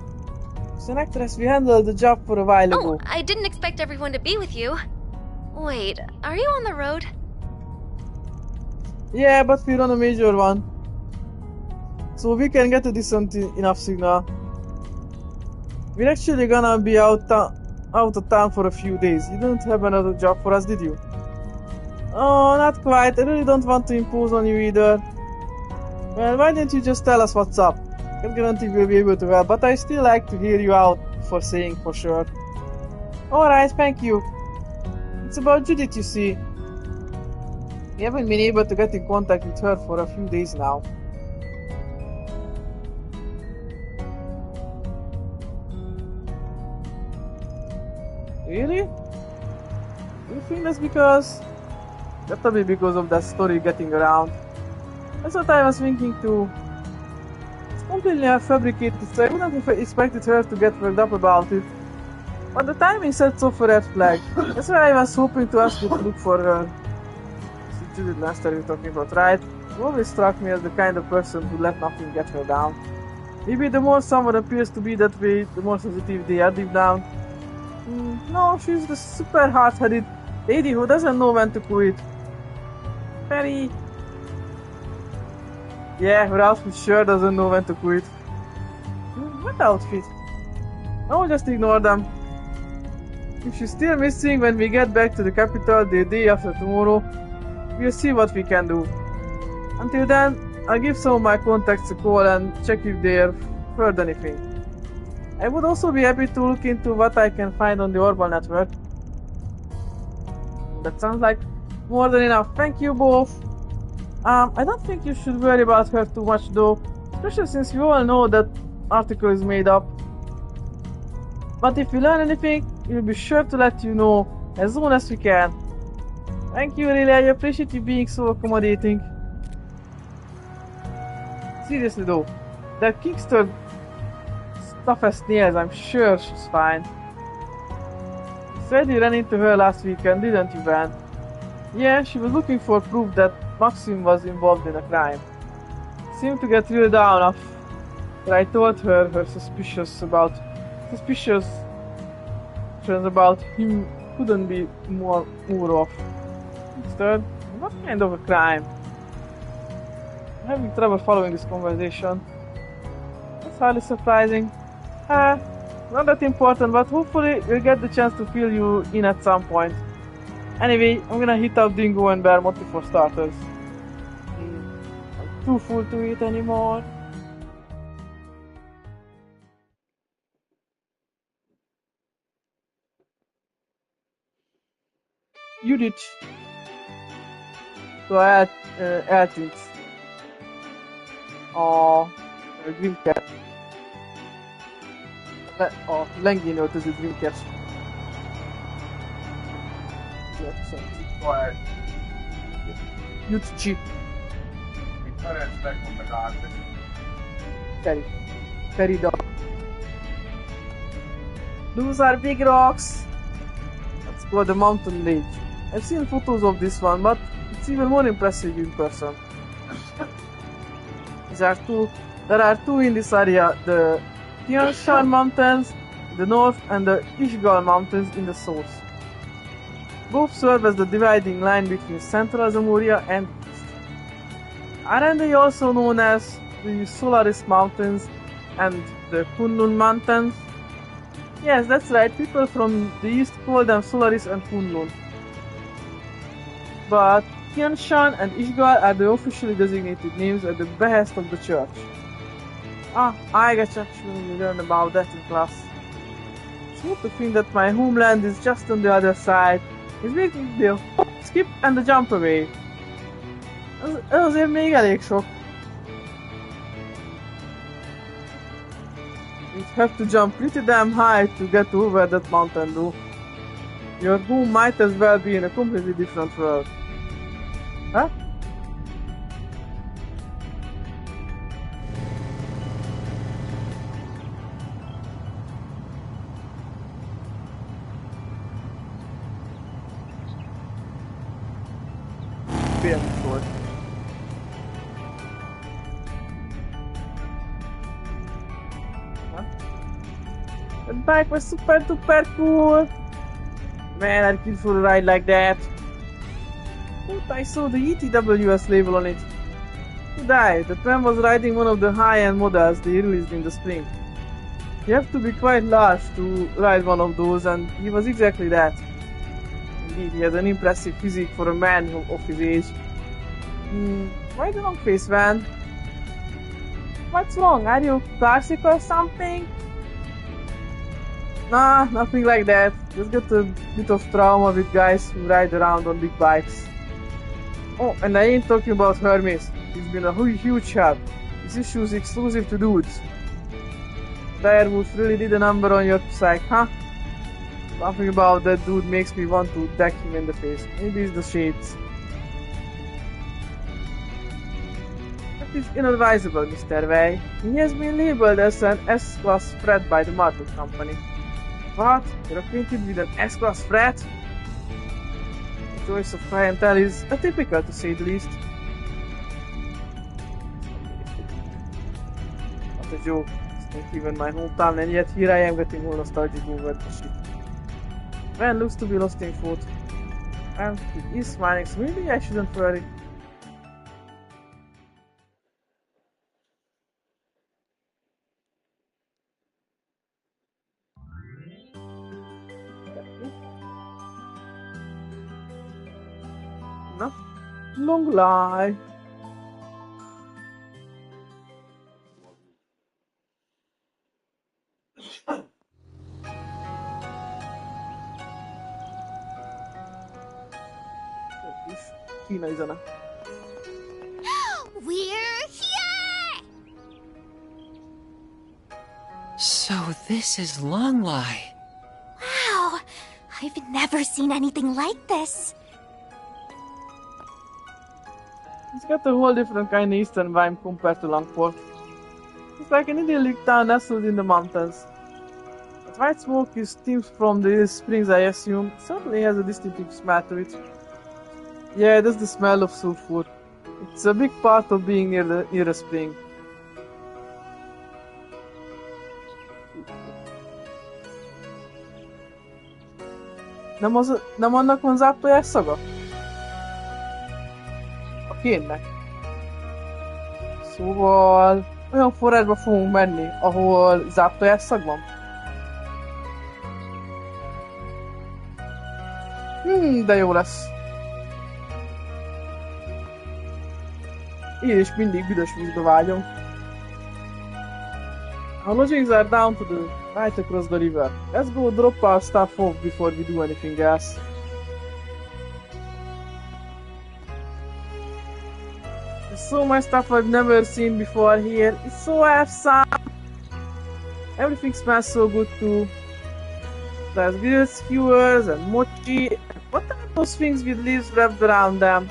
She's an actress we handled the job for a while ago. Oh, I didn't expect everyone to be with you. Wait, are you on the road? Yeah, but we're on a major one. So we can get a decent enough signal. We're actually gonna be out of town for a few days. You didn't have another job for us, did you? Oh, not quite. I really don't want to impose on you either. Well, why don't you just tell us what's up? I can't guarantee we'll be able to help, but I still like to hear you out for saying for sure. Alright, thank you. It's about Judith, you see. We haven't been able to get in contact with her for a few days now. Really? Do you think that's because... That will be because of that story getting around. That's what I was thinking too. It's completely fabricated, so I wouldn't have expected her to get worked up about it. But the timing sets off a red flag. That's why I was hoping to ask you to look for her. She Judith Lester you're talking about, right? She always struck me as the kind of person who let nothing get her down. Maybe the more someone appears to be that way, the more sensitive they are deep down. No, she's the super hard-headed lady who doesn't know when to quit. Very... Yeah, Ralph sure doesn't know when to quit. What outfit? No, just ignore them. If she's still missing when we get back to the capital the day after tomorrow, we'll see what we can do. Until then, I'll give some of my contacts a call and check if they've heard anything. I would also be happy to look into what I can find on the Orbital network. That sounds like more than enough. Thank you both. I don't think you should worry about her too much though, especially since we all know that article is made up. But if we learn anything, we'll be sure to let you know as soon as we can. Thank you, really, I appreciate you being so accommodating. Seriously though, that Kingston stuff as nails, I'm sure she's fine. You said you ran into her last weekend, didn't you, Van? Yeah, she was looking for proof that Maxim was involved in a crime. seemed to get really down after I told her suspicious about him couldn't be more off. Instead, what kind of a crime? I'm having trouble following this conversation. That's highly surprising. Not that important, but hopefully we'll get the chance to fill you in at some point. Anyway, I'm gonna hit up Dingo and Bear Motley for starters. I'm too full to eat anymore. Judith. Så eltűnt a Grimker. A lengén öltöző Grimker. Jutcsi. Mit Ferenc megmondta Gárbe? Ferida. Those are big rocks. That's called the mountain ledge. I've seen photos of this one, but it's even more impressive in person. There are two in this area, the Tian Shan Mountains in the north and the Ishgal Mountains in the south. Both serve as the dividing line between Central Zamuria and East. Aren't they also known as the Solaris Mountains and the Kunlun Mountains? Yes, that's right, people from the east call them Solaris and Kunlun. But Tian Shan and Ishgal are the officially designated names at the behest of the church. I got actually learned about that in class. It's good to think that my homeland is just on the other side. It's making me deal. Skip and the jump away. Ez azért még elég sok. You'd have to jump pretty damn high to get over that mountain though. Your home might as well be in a completely different world. Huh? Sword. Huh? That bike was super duper cool. Man, I'd kill for a ride like that. But I saw the ETWS label on it. He died. The tram was riding one of the high-end models they released in the spring. You have to be quite large to ride one of those, and he was exactly that. Indeed, he has an impressive physique for a man of his age. Why the long face, man? What's wrong? Are you classic or something? Nah, nothing like that. Just got a bit of trauma with guys who ride around on big bikes. Oh, and I ain't talking about Hermes. He's been a huge help. This issue is exclusive to dudes. Direwolf really did a number on your psyche, huh? Something about that dude makes me want to deck him in the face. Maybe it's the shades. That is inadvisable, Mr. Wei. He has been labeled as an S-class threat by the Market Company. What? You're acquainted with an S-class threat? The choice of clientele is atypical, to say the least. What a joke. It's not even my hometown, and yet here I am getting all nostalgic over the shit. Man looks to be lost in thought. And he is smiling, so maybe I shouldn't worry. No? Long lie. Kínai zene. We're here! So this is Longlai. Wow, I've never seen anything like this. It's got a whole different kind of eastern vibe compared to Langport. It's like an idyllic town nestled in the mountains. That white smoke steams from the springs, I assume. It certainly has a distinctive smell to it. Yeah, that's the smell of sulfur. It's a big part of being near the spring. Nem annak van záptojás szaga? A kénnek. Szóval olyan forrásba fogunk menni, ahol záptojás szag van. De jó lesz. Én is mindig büdös vízbe vágyom. Our lodgings are down to the right across the river. Let's go drop our stuff off before we do anything else. There's so much stuff I've never seen before here. It's so awesome. Everything smells so good too. There's grilled skewers and mochi. What are those things with leaves wrapped around them?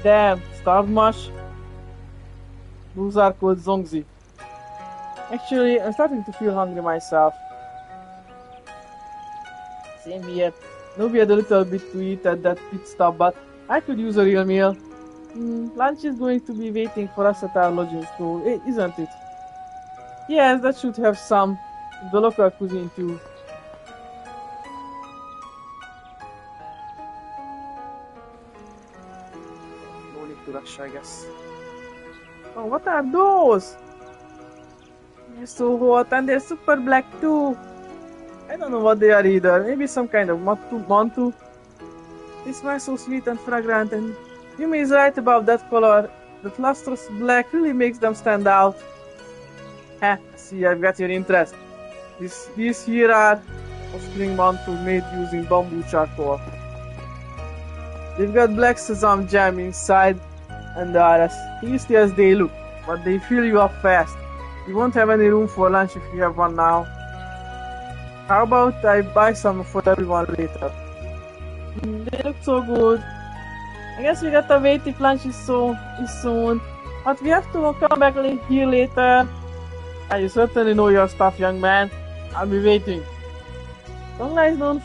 Damn, starved much? Those are called zongzi. Actually, I'm starting to feel hungry myself. Same here. No, we had a little bit to eat at that pit stop, but I could use a real meal. Lunch is going to be waiting for us at our lodging school, isn't it? Yes, that should have some of the local cuisine too. No need to rush, I guess. Oh, what are those? They're so hot and they're super black too. I don't know what they are either. Maybe some kind of mantu. They smell so sweet and fragrant, and Yumi is right about that color. That lustrous black really makes them stand out. See, I've got your interest. These here are spring mantu made using bamboo charcoal. They've got black sesame jam inside and they are as tasty as they look, but they fill you up fast. You won't have any room for lunch if you have one now. How about I buy some for everyone later? They look so good. I guess we gotta wait if lunch is soon. But we have to come back here later. You certainly know your stuff, young man. I'll be waiting. Tongla is known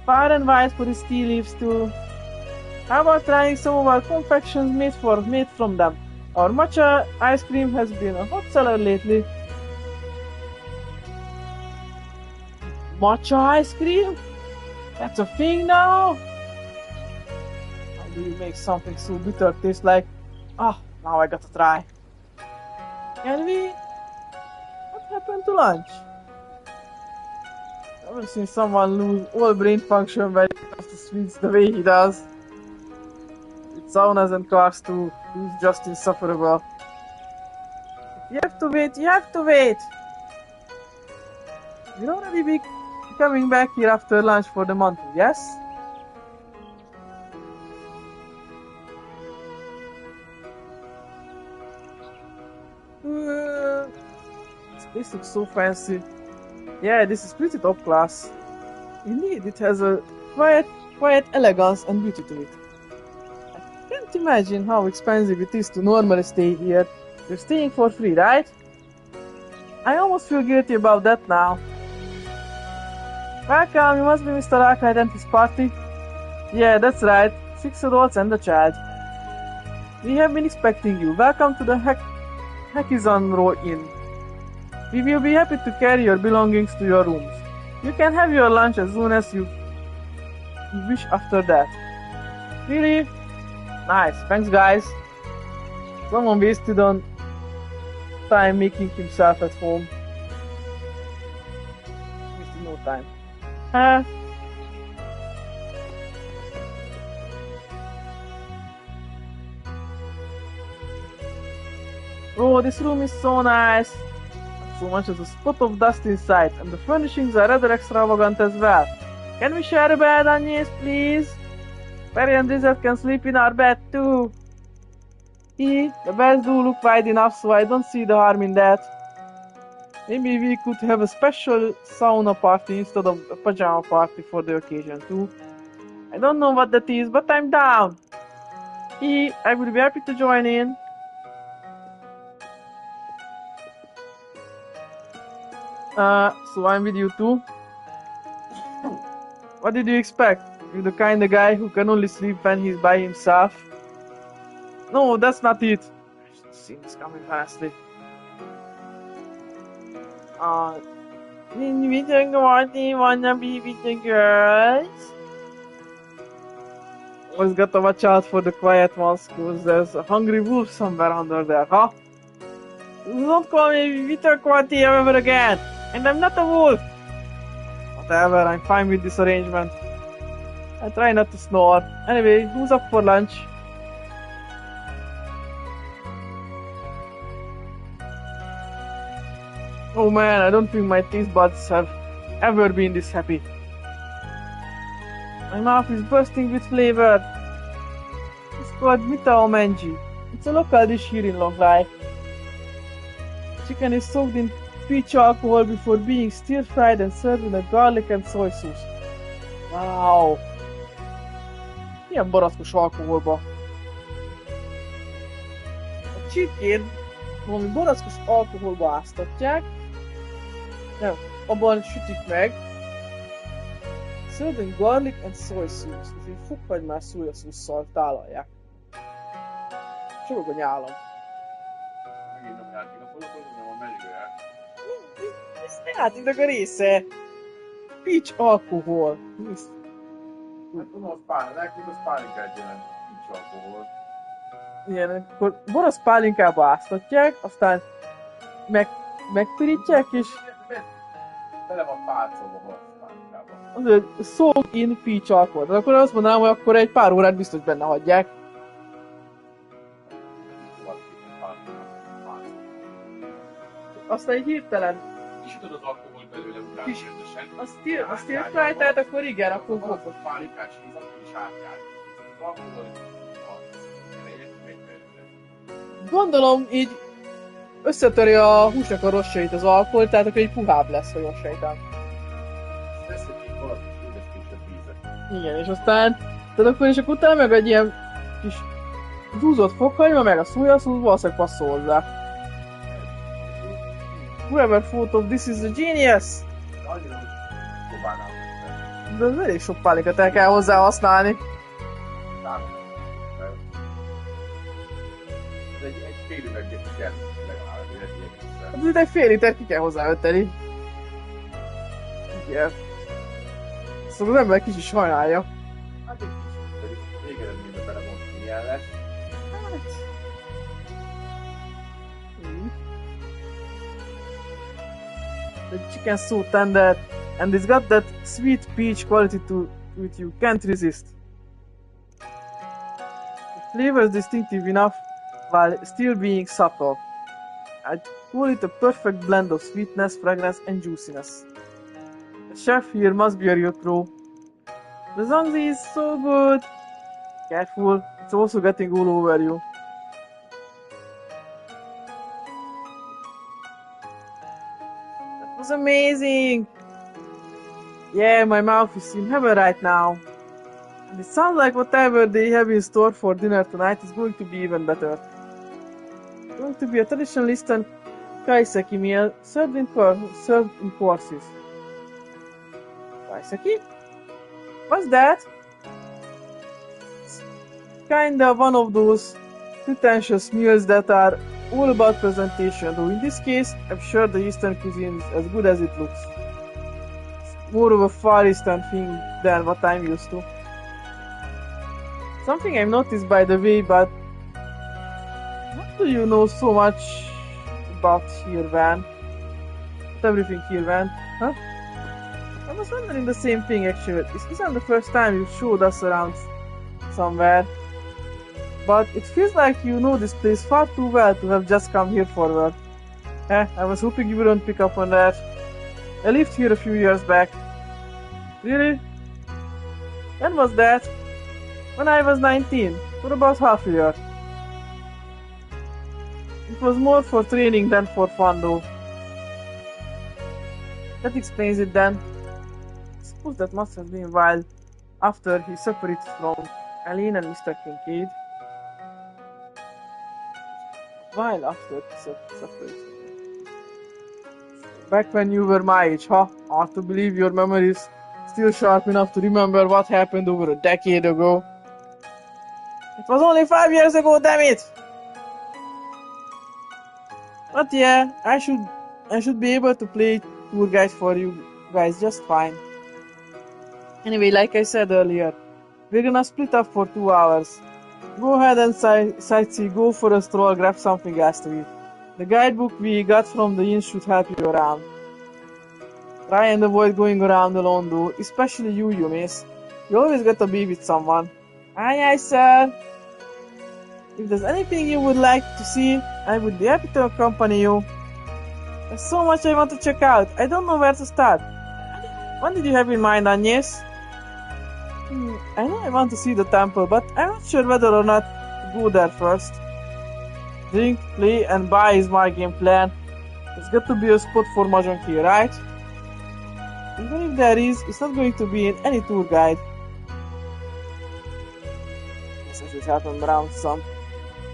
far and wide for his tea leaves too. How about trying some of our confections made from them? Our matcha ice cream has been a hot seller lately. Matcha ice cream? That's a thing now? How do you make something so bitter taste like... now I gotta try. Can we? What happened to lunch? I've never seen someone lose all brain function when it comes to sweets the way he does. With saunas and cars too, he's just insufferable. If you have to wait, you have to wait! We'll already be coming back here after lunch for the month, yes? This place looks so fancy. Yeah, this is pretty top class. Indeed, it has a quiet elegance and beauty to it. I can't imagine how expensive it is to normally stay here. You're staying for free, right? I almost feel guilty about that now. Welcome, you must be Mr. Arcade and his party. Yeah, that's right. 6 adults and a child. We have been expecting you. Welcome to the Hackizan Row Inn. We will be happy to carry your belongings to your rooms. You can have your lunch as soon as you wish after that. Really? Nice. Thanks, guys. Someone wasted on time making himself at home. Wasted no time. Oh, this room is so nice. Not so much as a spot of dust inside, and the furnishings are rather extravagant as well. Can we share a bed, Agnes, please? Perry and Lizard can sleep in our bed too. The beds do look wide enough, so I don't see the harm in that. Maybe we could have a special sauna party instead of a pajama party for the occasion too. I don't know what that is, but I'm down. I will be happy to join in. So I'm with you too. What did you expect? You're the kind of guy who can only sleep when he's by himself. No, that's not it. I should see this coming fastly. We don't wanna be with the girls. Always gotta watch out for the quiet ones, cause there's a hungry wolf somewhere under there, huh? Don't call me Vita Quati ever again! And I'm not a wolf! Whatever, I'm fine with this arrangement. I try not to snore. Anyway, who's up for lunch? Oh man, I don't think my taste buds have ever been this happy. My mouth is bursting with flavor. It's called Mita Omenji. It's a local dish here in Long Life. Chicken is soaked in peach alcohol before being stir-fried and served in a garlic and soy sauce. Wow! Milyen barackos alkoholba. A csirkét valami barackos alkoholba áztatják, nem, abban sütik meg, served in garlic and soy sauce, úgyhogy fokhagymás szójaszósszal tálalják. Csorog a nyálam. Megint nem játék a fotokon, nem a menüre. Ez ne játéknak a része. Peach alkohol. Hát tudom, az pálinkát jelent, nincs alkohol. Igen, akkor borosz pálinkába áztatják, aztán megpirítják, és Bele van pálcolva borosz pálinkába. azért soak in peach alkohol. De akkor azt mondanám, hogy akkor egy pár órát biztos benne hagyják. Aztán egy hirtelen Kisütöd az alkoholt belőle utána Kis- rendesen. a stir fry, tehát akkor igen, akkor Boroszos pálinkás víz, akkor is átjár. Az alkohol a elejét megy belőle. gondolom így összetöri a húsnak a rossait az alkohol, tehát akkor egy puhább lesz, ha jól sejtem. Lesz egy kis boroszos édeskéssebb vízet. Igen, és aztán, tehát akkor és akkor utána meg egy ilyen kis zúzott fokhagyma, meg a szójaszósz valószínűleg passzol hozzá. Whoever thought of this is a genius! Annyira, hogy próbálnám meg. De ez elég sok pálinkát el kell hozzá használni. Egy fél üveggel kell legalább egy egészen. Hát itt egy fél liter ki kell hozzá önteni. Igen. Szóval az ember kicsit sajnálja. Hát egy kicsit, pedig végeredményben belemondni milyen lesz. The chicken's so tender, and it's got that sweet peach quality to it you can't resist. The flavor is distinctive enough while still being subtle. I'd call it a perfect blend of sweetness, fragrance, and juiciness. The chef here must be a real pro. The zongzi is so good. Careful, it's also getting all over you. That was amazing! Yeah, my mouth is in heaven right now. And it sounds like whatever they have in store for dinner tonight is going to be even better. It's going to be a traditional Eastern kaiseki meal served in courses. Kaiseki? What's that? It's kinda one of those pretentious meals that are all about presentation, though in this case, I'm sure the Eastern cuisine is as good as it looks. It's more of a Far Eastern thing than what I'm used to. Something I've noticed by the way, but what do you know so much about here, Van? About everything here, Van? Huh? I was wondering the same thing actually. This isn't the first time you showed us around somewhere. But it feels like you know this place far too well to have just come here for work. I was hoping you wouldn't pick up on that. I lived here a few years back. Really? When was that? When I was 19, for about half a year. It was more for training than for fun though. That explains it then. I suppose that must have been a while after he separated from Aline and Mr. Kincaid. While after he separated. Back when you were my age, huh? Hard to believe your memories Still sharp enough to remember what happened over a decade ago. It was only 5 years ago, damn it! But yeah, I should be able to play tour guide for you guys just fine. Anyway, like I said earlier, we're gonna split up for 2 hours. Go ahead and sightsee, go for a stroll, grab something else to eat. The guidebook we got from the inn should help you around. Try and avoid going around alone though, especially you miss. You always gotta be with someone. Aye, sir. If there's anything you would like to see, I would be happy to accompany you. There's so much I want to check out. I don't know where to start. What did you have in mind, Agnes? I know I want to see the temple, but I'm not sure whether or not to go there first. Drink, play, and buy is my game plan. There's got to be a spot for Mahjong here, right? Even if there is, it's not going to be in any tour guide. Guess I should help them around some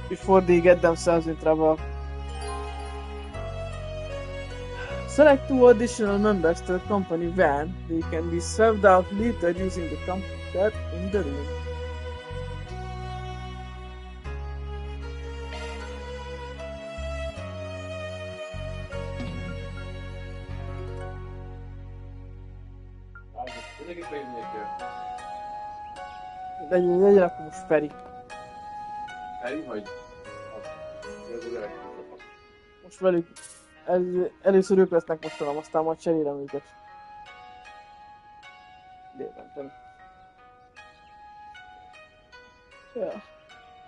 before they get themselves in trouble. Select 2 additional members to accompany van. They can be swapped out later using the computer in the room. Legyen akkor most Feri. Feri vagy? Most velük. Először ők lesznek mostanom, aztán majd cserélem őket. Délben. Ja.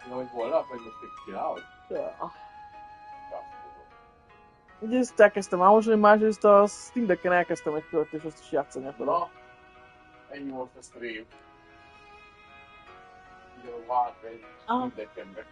Ja, hogy holnap, vagy most még csinálod? Ja. Egyrészt elkezdtem álmosolni, másrészt a Steam Decken elkezdtem egy kört, és azt is játszani akarom. Na, ennyi volt a stream. Ugye a Warfare Steam Deckenbe.